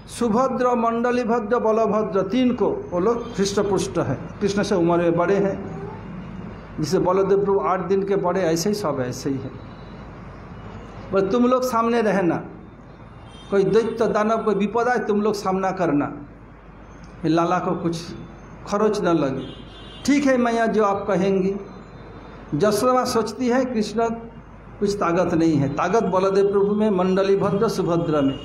सुभद्र, मंडली भद्र, बलभद्र, तीन को वो लोग हृष्ट पुष्ट है, कृष्ण से उम्र में बड़े हैं। जिसे बलदेव प्रभु 8 दिन के बड़े, ऐसे ही सब ऐसे ही है। पर तुम लोग सामने रहना, कोई दैत्य दानव कोई विपद आए तुम लोग सामना करना, लाला को कुछ खरोच न लगे। ठीक है मैया, जो आप कहेंगी। जशोदा सोचती है कृष्ण कुछ ताकत नहीं है, ताकत बलदेव प्रभु में, मंडली भद्र सुभद्रा में।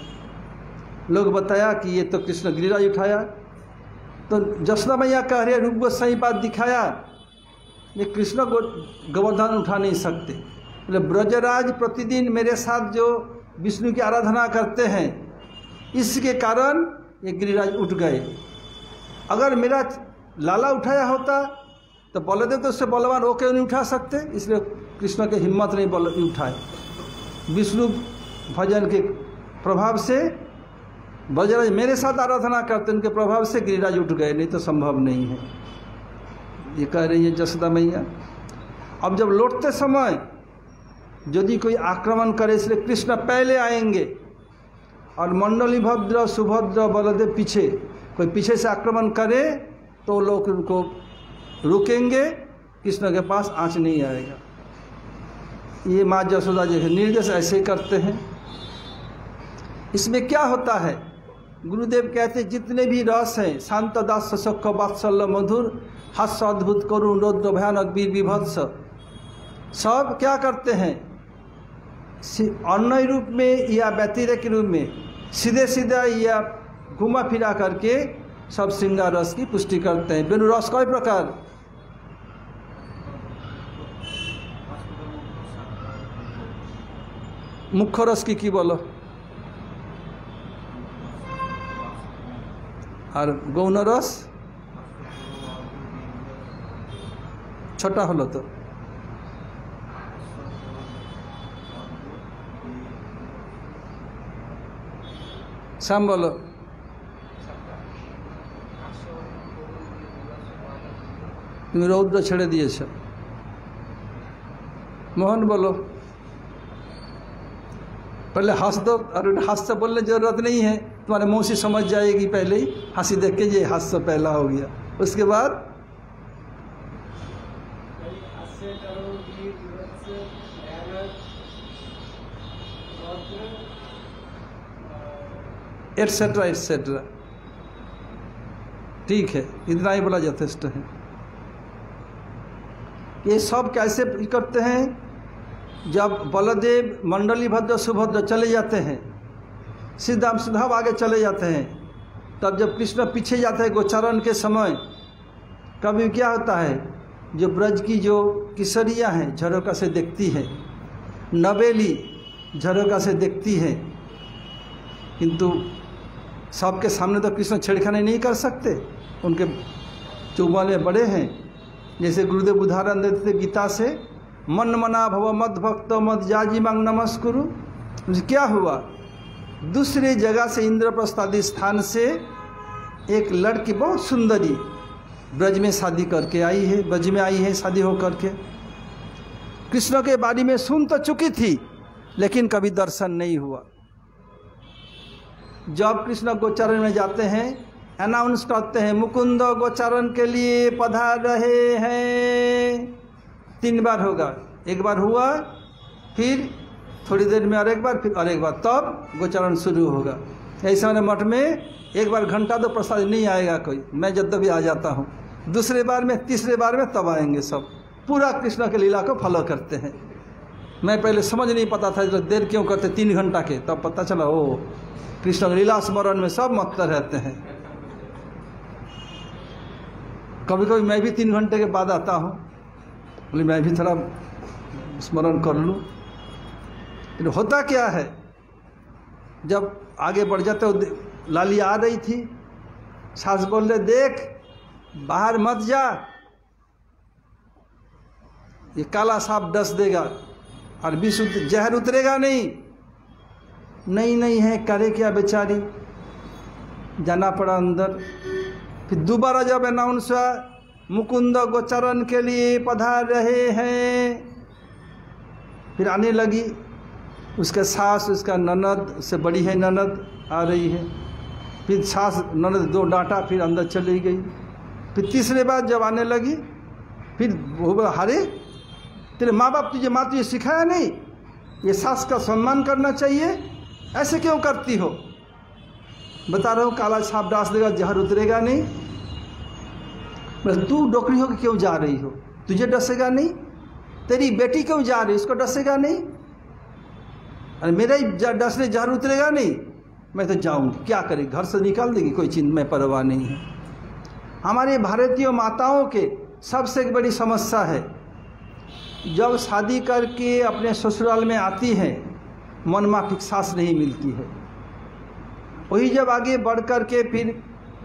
लोग बताया कि ये तो कृष्ण गिरिराज उठाया, तो जशोदा मैया कह रहे रूप को सही बात दिखाया, ये कृष्ण को गोवर्धन उठा नहीं सकते। बोले ब्रजराज प्रतिदिन मेरे साथ जो विष्णु की आराधना करते हैं, इसके कारण ये गिरिराज उठ गए। अगर मेरा लाला उठाया होता तो बलदेव तो उससे बलवान वो क्यों नहीं उठा सकते, इसलिए कृष्ण की हिम्मत नहीं बल उठाए। विष्णु भजन के प्रभाव से ब्रजराज मेरे साथ आराधना करते, उनके प्रभाव से गिरिराज उठ गए, नहीं तो संभव नहीं है। ये कह रही है जशोदा मैया। अब जब लौटते समय यदि कोई आक्रमण करे, इसलिए कृष्ण पहले आएंगे और मंडली भद्र सुभद्र बलदेव पीछे, कोई पीछे से आक्रमण करे तो लोग उनको रुकेंगे, कृष्ण के पास आँच नहीं आएगा। ये माँ जशोदा जी निर्देश ऐसे करते हैं। इसमें क्या होता है? गुरुदेव कहते हैं जितने भी रस हैं, शांत दास सशक्ष वात्सल्य मधुर, हास्य अद्भुत करुण रौद्र भयानक वीर विभत्स, सब क्या करते हैं अन्य रूप में या व्यतिरेक रूप में, सीधे सीधा या घुमा फिरा करके सब श्रृंगार रस की पुष्टि करते हैं। वेणु रस कई प्रकार, मुख्य रस की बोलो, और गौण रस छोटा हलो तो श्याम बोलो, तुम रौद्र छेड़े दिए। मोहन बोलो, पहले हंस दो, और हंस से बोलने जरूरत नहीं है, तुम्हारे मुंह से समझ जाएगी पहले ही, हंसी देख के ये हंस से पहला हो गया। उसके बाद एटसेट्रा एटसेट्रा, ठीक है, इतना ही बोला यथेष्ट है। ये सब कैसे करते हैं? जब बलदेव मंडली भद्र सुभद्र चले जाते हैं, सीधा सीधा आगे चले जाते हैं, तब जब कृष्ण पीछे जाते हैं गोचारण के समय, कभी क्या होता है, जो ब्रज की जो किशोरियाँ हैं झरोका से देखती है, नवेली झरोका से देखती है, किंतु सबके सामने तो कृष्ण छेड़खानी नहीं कर सकते, उनके चुम्बल में बड़े हैं। जैसे गुरुदेव उदाहरण देते थे गीता से, मन मना भव मद भक्त मद जाजी मांग नमस्कुरु। क्या हुआ, दूसरे जगह से इंद्रप्रस्थ आदि स्थान से एक लड़की बहुत सुंदरी ब्रज में शादी करके आई है, ब्रज में आई है शादी हो करके। कृष्ण के बारे में सुन तो चुकी थी, लेकिन कभी दर्शन नहीं हुआ। जब कृष्ण गोचारण में जाते हैं, अनाउंस करते हैं मुकुंद गोचारण के लिए पधार रहे हैं, 3 बार होगा, एक बार हुआ, फिर थोड़ी देर में और एक बार, फिर और एक बार, तब गोचारण शुरू होगा। ऐसे मैंने मठ में एक बार घंटा तो प्रसाद नहीं आएगा कोई, मैं जब तभी आ जाता हूँ, दूसरे बार में तीसरे बार में तब आएंगे सब, पूरा कृष्ण के लीला को फॉलो करते हैं। मैं पहले समझ नहीं पता था तो देर क्यों करते 3 घंटा के, तब पता चला ओ कृष्ण लीला स्मरण में सब मत रहते हैं। कभी कभी मैं भी 3 घंटे के बाद आता हूँ, बोले मैं भी थोड़ा स्मरण कर लूँ। लेकिन होता क्या है, जब आगे बढ़ जाते हो, लाली आ रही थी, सास बोल रहे देख बाहर मत जा, ये काला सांप डस देगा और विष जहर उतरेगा नहीं। नहीं है, करे क्या बेचारी, जाना पड़ा अंदर। फिर दोबारा जब अनाउंस हुआ मुकुंद गोचरण के लिए पधार रहे हैं, फिर आने लगी, उसके सास, उसका ननद, उससे बड़ी है ननद आ रही है, फिर सास ननद 2 डांटा, फिर अंदर चली गई। फिर तीसरे बार जब आने लगी, फिर वो हरे तेरे माँ बाप तुझे माँ तुझे सिखाया नहीं, ये सास का सम्मान करना चाहिए, ऐसे क्यों करती हो? बता रहा हूँ काला सांप डांस देगा, जहर उतरेगा नहीं। बस तू डोकरी होकर क्यों जा रही हो, तुझे डसेगा नहीं? तेरी बेटी क्यों जा रही, उसको डसेगा नहीं? अरे मेरा ही डसने जहर उतरेगा नहीं, मैं तो जाऊंगी, क्या करे, घर से निकाल देगी, कोई चिंता में परवाह नहीं है। हमारे भारतीय माताओं के सबसे बड़ी समस्या है, जब शादी करके अपने ससुराल में आती हैं, मन माफिक सास नहीं मिलती है। वही जब आगे बढ़ कर के फिर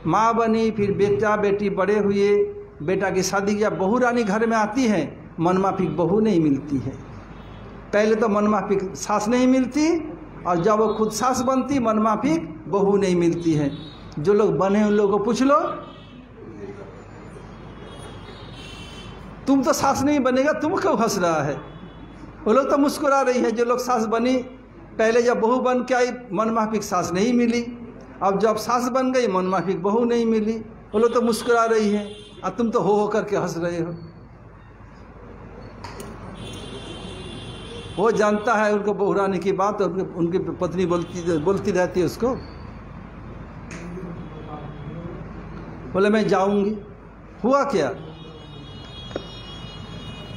माँ बनी, फिर बेटा बेटी बड़े हुए, बेटा की शादी किया, बहू रानी घर में आती है, मन माफिक बहू नहीं मिलती है। पहले तो मन माफिक सास नहीं मिलती, और जब वो खुद सास बनती, मन माफिक बहू नहीं मिलती है। जो लोग बने उन लोगों को पूछ लो, तुम तो सास नहीं बनेगा, तुम क्यों हंस रहा है? वो लोग तो मुस्कुरा रही है। जो लोग सास बनी, पहले जब बहू बन के आई, मन माफिक सास नहीं मिली, अब जब सास बन गई, मन माफिक बहू नहीं मिली, वो लोग तो मुस्कुरा रही है, और तुम तो हो करके हंस रहे हो। वो जानता है उनको बहू रानी की बात, और उनकी पत्नी बोलती रहती है उसको, बोले मैं जाऊंगी। हुआ क्या,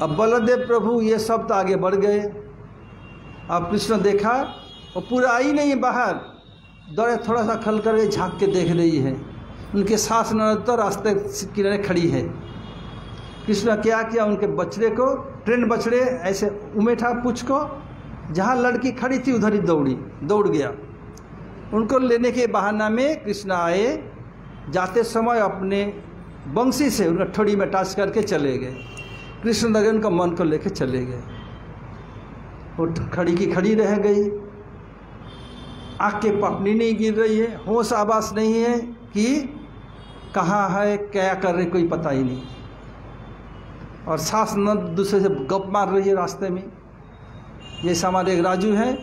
अब बलदेव प्रभु ये सब तो आगे बढ़ गए। अब कृष्ण देखा वो पूरा आई नहीं बाहर, दौड़े थोड़ा सा खल करके झांक के देख रही है। उनके सास ननद तो रास्ते किनारे खड़ी है। कृष्ण क्या किया, उनके बछड़े को, ट्रेन बछड़े ऐसे उमेठा पूछ को, जहाँ लड़की खड़ी थी उधर ही दौड़ गया। उनको लेने के बहाना में कृष्ण आए, जाते समय अपने बंसी से उनका ठोड़ी में टाच करके चले गए। कृष्ण नगर उनका मन को लेके चले गए। वो खड़ी की खड़ी रह गई, आँख के पपनी नहीं गिर रही है, होश आवास नहीं है कि कहाँ है क्या कर रही, कोई पता ही नहीं। और सास न दूसरे से गप मार रही है रास्ते में। जैसे हमारे एक राजू है,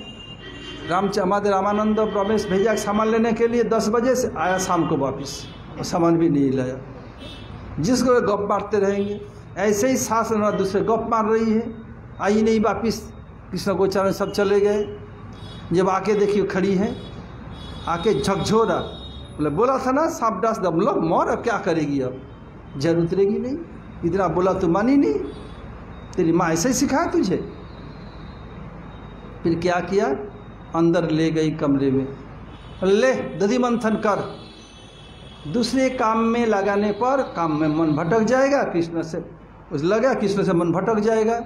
हमारे रामानंद रमेश भेजा सामान लेने के लिए 10 बजे से आया, शाम को वापस और सामान भी नहीं लाया। जिसको गप मारते रहेंगे, ऐसे ही सास न दूसरे गप मार रही है, आई नहीं वापस। कृष्ण गोचारण सब चले गए। जब आके देखिए खड़ी है, आके झकझोरा, बोले बोला था ना सांप डांस दबलो मोर, अब क्या करेगी, अब जर उतरेगी नहीं, इतना बोला तो मानी नहीं, तेरी माँ ऐसे ही सिखाया तुझे। फिर क्या किया, अंदर ले गई कमरे में, ले दधि मंथन कर। दूसरे काम में लगाने पर काम में मन भटक जाएगा, कृष्ण से उस लगा कृष्ण से मन भटक जाएगा।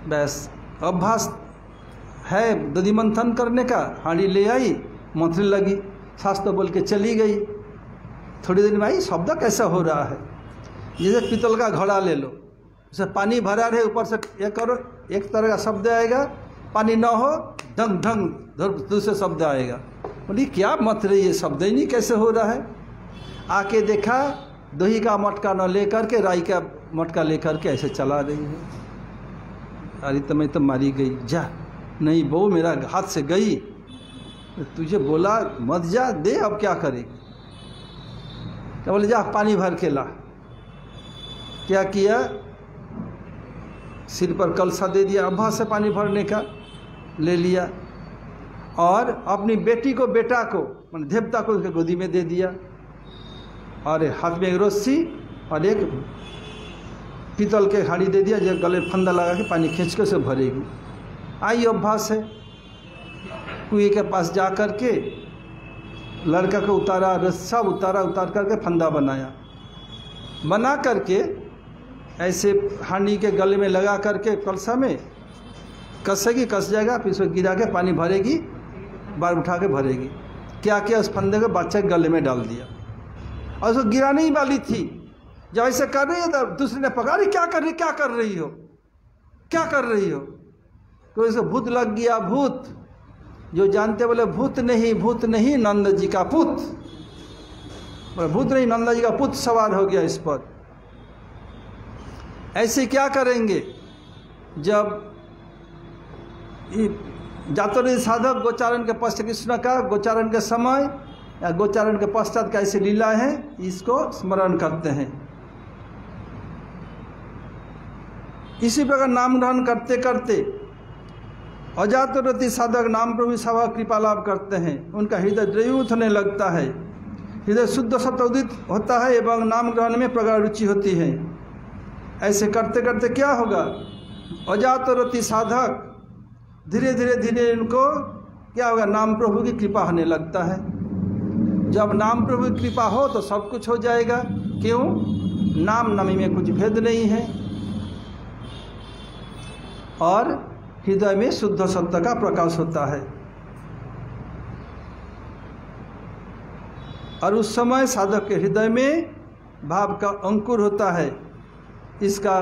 बस अभ्यास है दधि मंथन करने का। हांडी ले आई, मंथन लगी, सास तो बोल के चली गई। थोड़ी देर में आई, शब्द कैसा हो रहा है, जैसे पीतल का घड़ा ले लो, उसे पानी भरा रहे, ऊपर से ये करो, एक तरह का शब्द आएगा, पानी ना हो ढंग ढंग दूसरे शब्द आएगा। बोली क्या मत रही है, शब्द ही नहीं कैसे हो रहा है। आके देखा दही का मटका न लेकर के, राई का मटका लेकर के ऐसे चला रही है। अरे तो मैं तो मारी गई, जा नहीं बहू मेरा हाथ से गई, तुझे बोला मत जा, दे अब क्या करेगी। क्या बोले जा पानी भर के ला। क्या किया, सिर पर कलसा दे दिया, अब्बा से पानी भरने का ले लिया, और अपनी बेटी को, बेटा को, मान देवता को उसके गोदी में दे दिया, और हाथ में एक रस्सी और एक पीतल के हाड़ी दे दिया, जो गले फंदा लगा के पानी खींच के उसे भरेगी। आई अभ्यास है। कुएं के पास जा कर के लड़का को उतारा, सब उतारा, उतार करके फंदा बनाया, बना करके ऐसे हांडी के गले में लगा करके कलसा में कसेगी, कस जाएगा, फिर उसको गिरा के पानी भरेगी, बार उठा के भरेगी। क्या किया, उस फंदे को बच्चे के गले में डाल दिया, और उसको गिराने ही वाली थी। जब ऐसे कर रही है तो दूसरे ने पकड़ा, क्या कर रही, क्या कर रही हो, क्या कर रही हो। तो इसे भूत लग गया, भूत। जो जानते बोले भूत नहीं नंद जी का पुत, बोले भूत नहीं नंद जी का पुत सवार हो गया इस पर। ऐसे क्या करेंगे, जब जातोरी साधक गोचारण के पश्चात कृष्ण का गोचारण के समय या गोचारण के पश्चात का ऐसी लीला है, इसको स्मरण करते हैं। इसी प्रकार नाम ग्रहण करते करते अजातरति साधक नाम प्रभु सभा कृपा लाभ करते हैं। उनका हृदय द्रवीभूत होने लगता है, हृदय शुद्ध सत्य उदित होता है एवं नाम ग्रहण में प्रगाढ़ रुचि होती है। ऐसे करते करते क्या होगा, अजातरति साधक धीरे धीरे इनको क्या होगा, नाम प्रभु की कृपा होने लगता है। जब नाम प्रभु की कृपा हो तो सब कुछ हो जाएगा। क्यों, नाम नामी में कुछ भेद नहीं है, और हृदय में शुद्ध सत्य का प्रकाश होता है। और उस समय साधक के हृदय में भाव का अंकुर होता है। इसका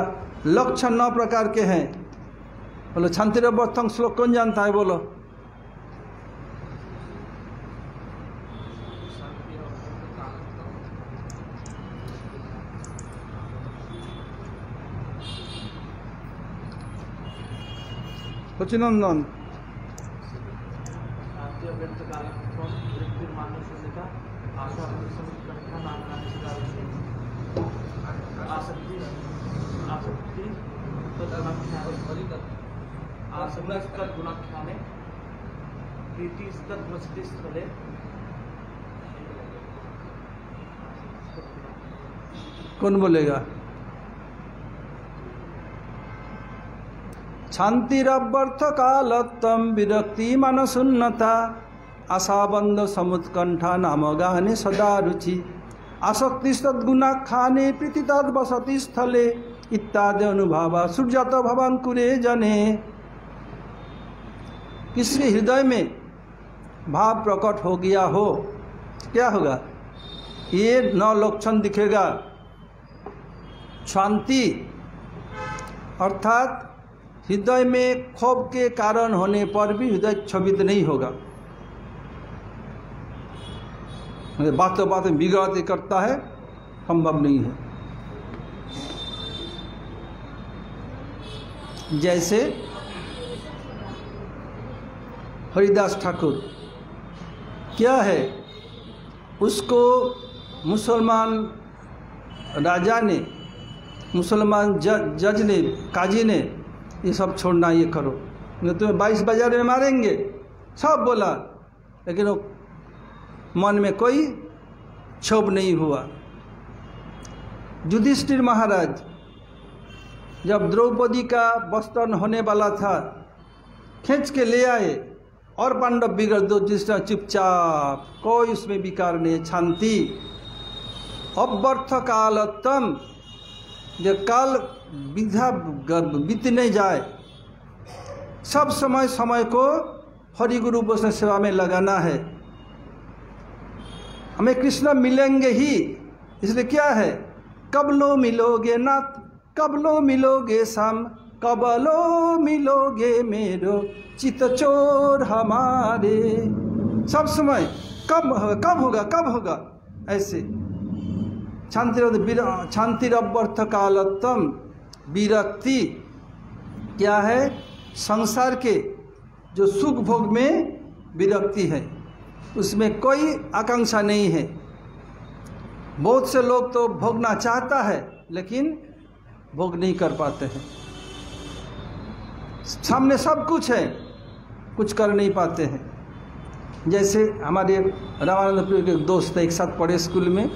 लक्षण 9 प्रकार के हैं। बोलो शांतिरवस्थं श्लोक कौन जानता है, बोलो। सचिनंदन कौन बोलेगा। शांतिरव्यर्थ कालत्तम विरक्ति मानशून्यता आशाबंध समुत्कंठा नाम गाने सदा रुचि आसक्ति सद्गुणा खाने प्रीति तद बसति स्थले इत्यादि अनुभव सूर्यत भवंकुरे जने। किसके हृदय में भाव प्रकट हो गया हो, क्या होगा? ये 9 लक्षण दिखेगा। शांति अर्थात हृदय में क्षोभ के कारण होने पर भी हृदय क्षोभित नहीं होगा। बातों बातों में बिगड़ते करता है, संभव नहीं है। जैसे हरिदास ठाकुर, क्या है, उसको मुसलमान राजा ने, मुसलमान जज ने, काजी ने, ये सब छोड़ना, ये करो, तुम्हें 22 बाजार में मारेंगे, सब बोला, लेकिन वो मन में कोई क्षोभ नहीं हुआ। युधिष्ठिर महाराज जब द्रौपदी का वस्त्र होने वाला था, खींच के ले आए और पांडव बिगड़ दो, जिसका चुपचाप, कोई उसमें विकार नहीं, शांति। अव्यर्थ कालत्तम, जब काल विधा बीत नहीं जाए, सब समय समय को हरि गुरु वैष्णव सेवा में लगाना है। हमें कृष्ण मिलेंगे ही, इसलिए क्या है, कब लो मिलोगे नाथ, कब लो मिलोगे शाम, कब लो मिलोगे मेरो चित चोर हमारे। सब समय कब होगा ऐसे। शांतिरव्यर्थ कालत्तम विरक्ति क्या है, संसार के जो सुख भोग में विरक्ति है, उसमें कोई आकांक्षा नहीं है। बहुत से लोग तो भोगना चाहता है लेकिन भोग नहीं कर पाते हैं। सामने सब कुछ है, कुछ कर नहीं पाते हैं। जैसे हमारे रामानंदपुर के दोस्त एक साथ पढ़े स्कूल में,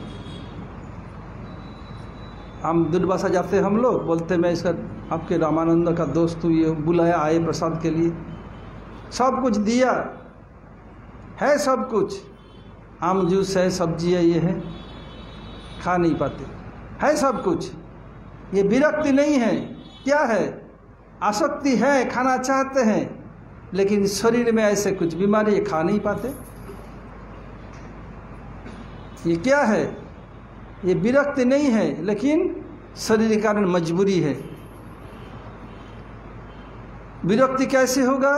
हम दूरभाषा जाते हैं, हम लोग बोलते मैं इसका आपके रामानंद का दोस्त हूँ, ये बुलाया आए प्रसाद के लिए, सब कुछ दिया है, सब कुछ आम जूस है, सब्जी है, ये है, खा नहीं पाते है सब कुछ। ये विरक्ति नहीं है, क्या है, आसक्ति है, खाना चाहते हैं, लेकिन शरीर में ऐसे कुछ बीमारी है, खा नहीं पाते। ये क्या है, ये विरक्ति नहीं है, लेकिन शरीर के कारण मजबूरी है। विरक्ति कैसे होगा?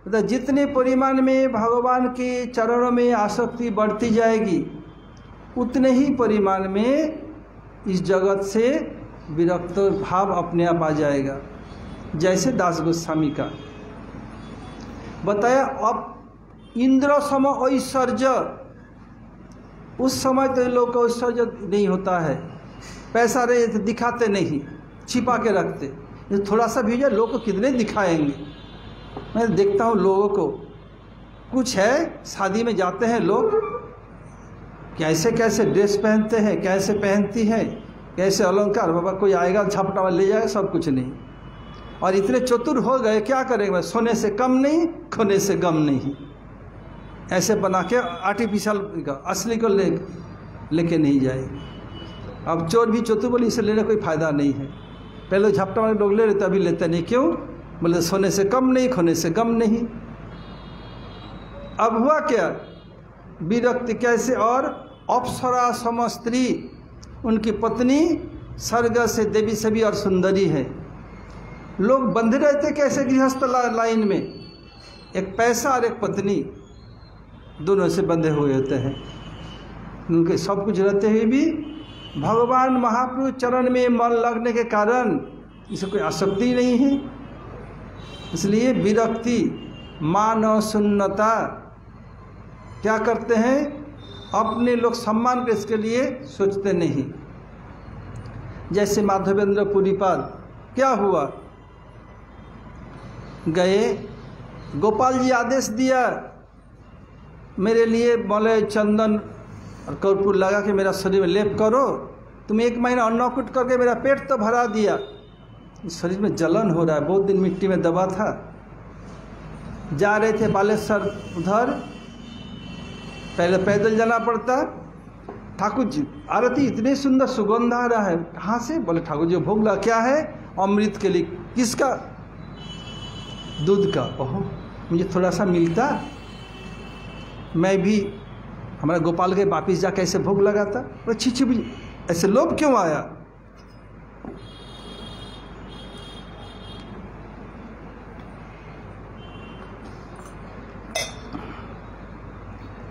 तो जितने परिमाण में भगवान के चरणों में आसक्ति बढ़ती जाएगी, उतने ही परिमाण में इस जगत से विरक्त भाव अपने आप आ जाएगा। जैसे दास गोस्वामी का बताया, अब इंद्र सम ऐश्वर्य, उस समय तो लोग का ऐश्वर्य नहीं होता है, पैसा रहे तो दिखाते नहीं, छिपा के रखते। थोड़ा सा भी है, लोग को कितने दिखाएंगे। मैं देखता हूँ लोगों को, कुछ है, शादी में जाते हैं लोग, कैसे कैसे ड्रेस पहनते हैं, कैसे पहनती है, कैसे अलंकार, बाबा कोई आएगा झपटा ले जाएगा, सब कुछ नहीं। और इतने चतुर हो गए, क्या करेंगे, सोने से कम नहीं, खोने से गम नहीं, ऐसे बना के आर्टिफिशियल असली को लेके नहीं जाएगी। अब चोर भी चतुर बोले, इसे लेने कोई फ़ायदा नहीं है। पहले झपटा वाले लोग ले लेते, अभी लेते नहीं, क्यों? बोले सोने से कम नहीं, खोने से गम नहीं। अब हुआ क्या, विरक्ति कैसे? और अप्सरा सम स्त्री, उनकी पत्नी स्वर्ग से देवी से भी और सुंदरी है। लोग बंधे रहते कैसे गृहस्थ लाइन में, एक पैसा और एक पत्नी, दोनों से बंधे हुए होते हैं। उनके सब कुछ रहते हुए भी भगवान महाप्रभु चरण में मन लगने के कारण इसे कोई आसक्ति नहीं है। इसलिए विरक्ति, मान शून्यता, क्या करते हैं, अपने लोग सम्मान के इसके लिए सोचते नहीं। जैसे माधवेंद्र पुरीपाद, क्या हुआ, गए, गोपाल जी आदेश दिया मेरे लिए मलय चंदन और कर्पूर लगा के मेरा शरीर में लेप करो। तुम 1 महीना अन्नकूट करके मेरा पेट तो भरा दिया, शरीर में जलन हो रहा है, बहुत दिन मिट्टी में दबा था। जा रहे थे बालेश्वर उधर, पहले पैदल जाना पड़ता। ठाकुर जी आरती इतने सुंदर सुगंध आ रहा है, कहाँ से? बोले ठाकुर जी भोग लगा। क्या है? अमृत के लिए। किसका? दूध का। ओहो, मुझे थोड़ा सा मिलता, मैं भी हमारा गोपाल के वापिस जाकर ऐसे भोग लगाता। और छी ऐसे लोभ क्यों आया?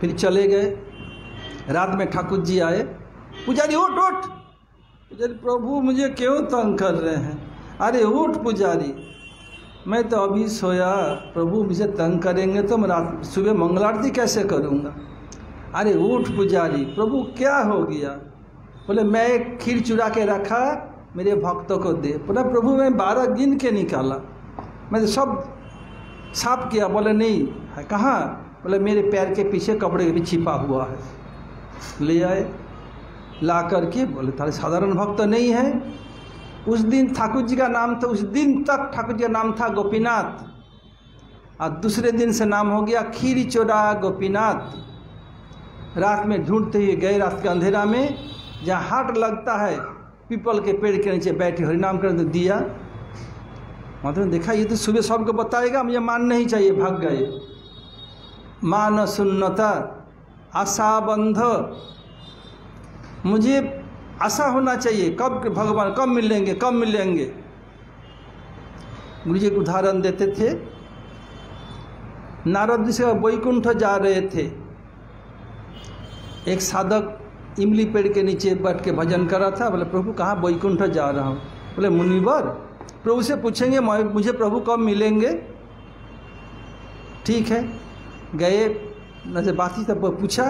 फिर चले गए। रात में ठाकुर जी आए, पुजारी उठ उठ। पुजारी प्रभु मुझे क्यों तंग कर रहे हैं? अरे उठ पुजारी, मैं तो अभी सोया, प्रभु मुझे तंग करेंगे तो मैं रात सुबह मंगल आरती कैसे करूँगा? अरे उठ पुजारी, प्रभु क्या हो गया? बोले मैं खीर चुरा के रखा, मेरे भक्तों को दे। बोला प्रभु मैं 12 गिन के निकाला, मैं तो सब साफ किया। बोले नहीं है। कहाँ? बोले मेरे पैर के पीछे कपड़े के भी छिपा हुआ है। ले आए, ला करके बोले तारे साधारण भक्त नहीं है। उस दिन ठाकुर जी का नाम था, उस दिन तक ठाकुर जी का नाम था गोपीनाथ, और दूसरे दिन से नाम हो गया खीर चोरा गोपीनाथ। रात में ढूंढते हुए गए, रात के अंधेरा में, जहाँ हाट लगता है पीपल के पेड़ के नीचे बैठे हरिनाम करने दिया। मतलब देखा ये तो सुबह सबको बताएगा, मुझे मान नहीं चाहिए, भाग गए। मान सुन्नता आशा बंध, मुझे आशा होना चाहिए कब भगवान कब मिलेंगे, कब मिलेंगे। गुरु जी एक उदाहरण देते थे। नारद जी से वैकुंठ जा रहे थे, एक साधक इमली पेड़ के नीचे बैठ के भजन कर रहा था। बोले प्रभु कहाँ? वैकुंठ जा रहा हूँ। बोले मुनिवर प्रभु से पूछेंगे मुझे प्रभु कब मिलेंगे? ठीक है, गए, न बात ही तब पूछा।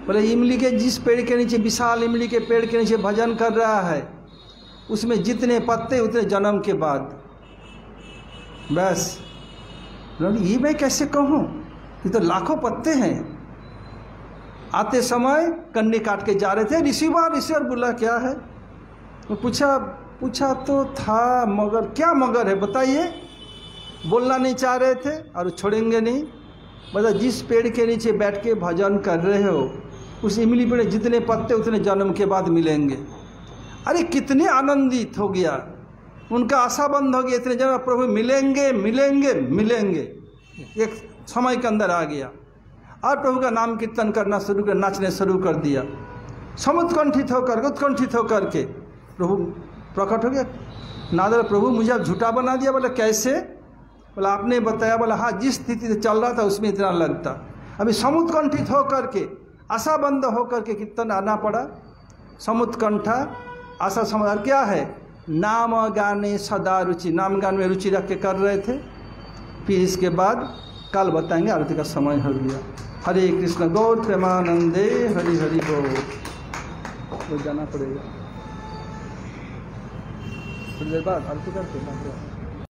बोले इमली के जिस पेड़ के नीचे, विशाल इमली के पेड़ के नीचे भजन कर रहा है, उसमें जितने पत्ते उतने जन्म के बाद। बस ये मैं कैसे कहूँ, ये तो लाखों पत्ते हैं। आते समय कन्नी काट के जा रहे थे, ऋषिवर बोला क्या है? तो पूछा तो था, मगर क्या मगर है बताइए? बोलना नहीं चाह रहे थे और छोड़ेंगे नहीं। मतलब जिस पेड़ के नीचे बैठ के भजन कर रहे हो, उस इमली पेड़ जितने पत्ते उतने जन्म के बाद मिलेंगे। अरे कितने आनंदित हो गया, उनका आशा बंद हो गया। इतने जन्म प्रभु मिलेंगे मिलेंगे मिलेंगे, एक समय के अंदर आ गया। और प्रभु का नाम कीर्तन करना शुरू कर, नाचने शुरू कर दिया। समुत्कंठित होकर, उत्कंठित होकर के प्रभु प्रकट हो गया। नादर प्रभु मुझे अब झूठा बना दिया। बोला कैसे? बोला आपने बताया। बोला हाँ, जिस स्थिति से चल रहा था उसमें इतना लगता। अभी समुत्कंठित होकर के, आशा बंद होकर के कीर्तन आना पड़ा। समुत्कंठा आशा समाधान क्या है? नाम गाने सदा रुचि, नाम गान में रुचि रख के कर रहे थे। फिर इसके बाद कल बताएंगे, आरती का समय हो गया। हरे कृष्ण गौर प्रेमानंदे हरि हरि बोल। तो जाना पड़ेगा थोड़ी देर बाद आरती करते।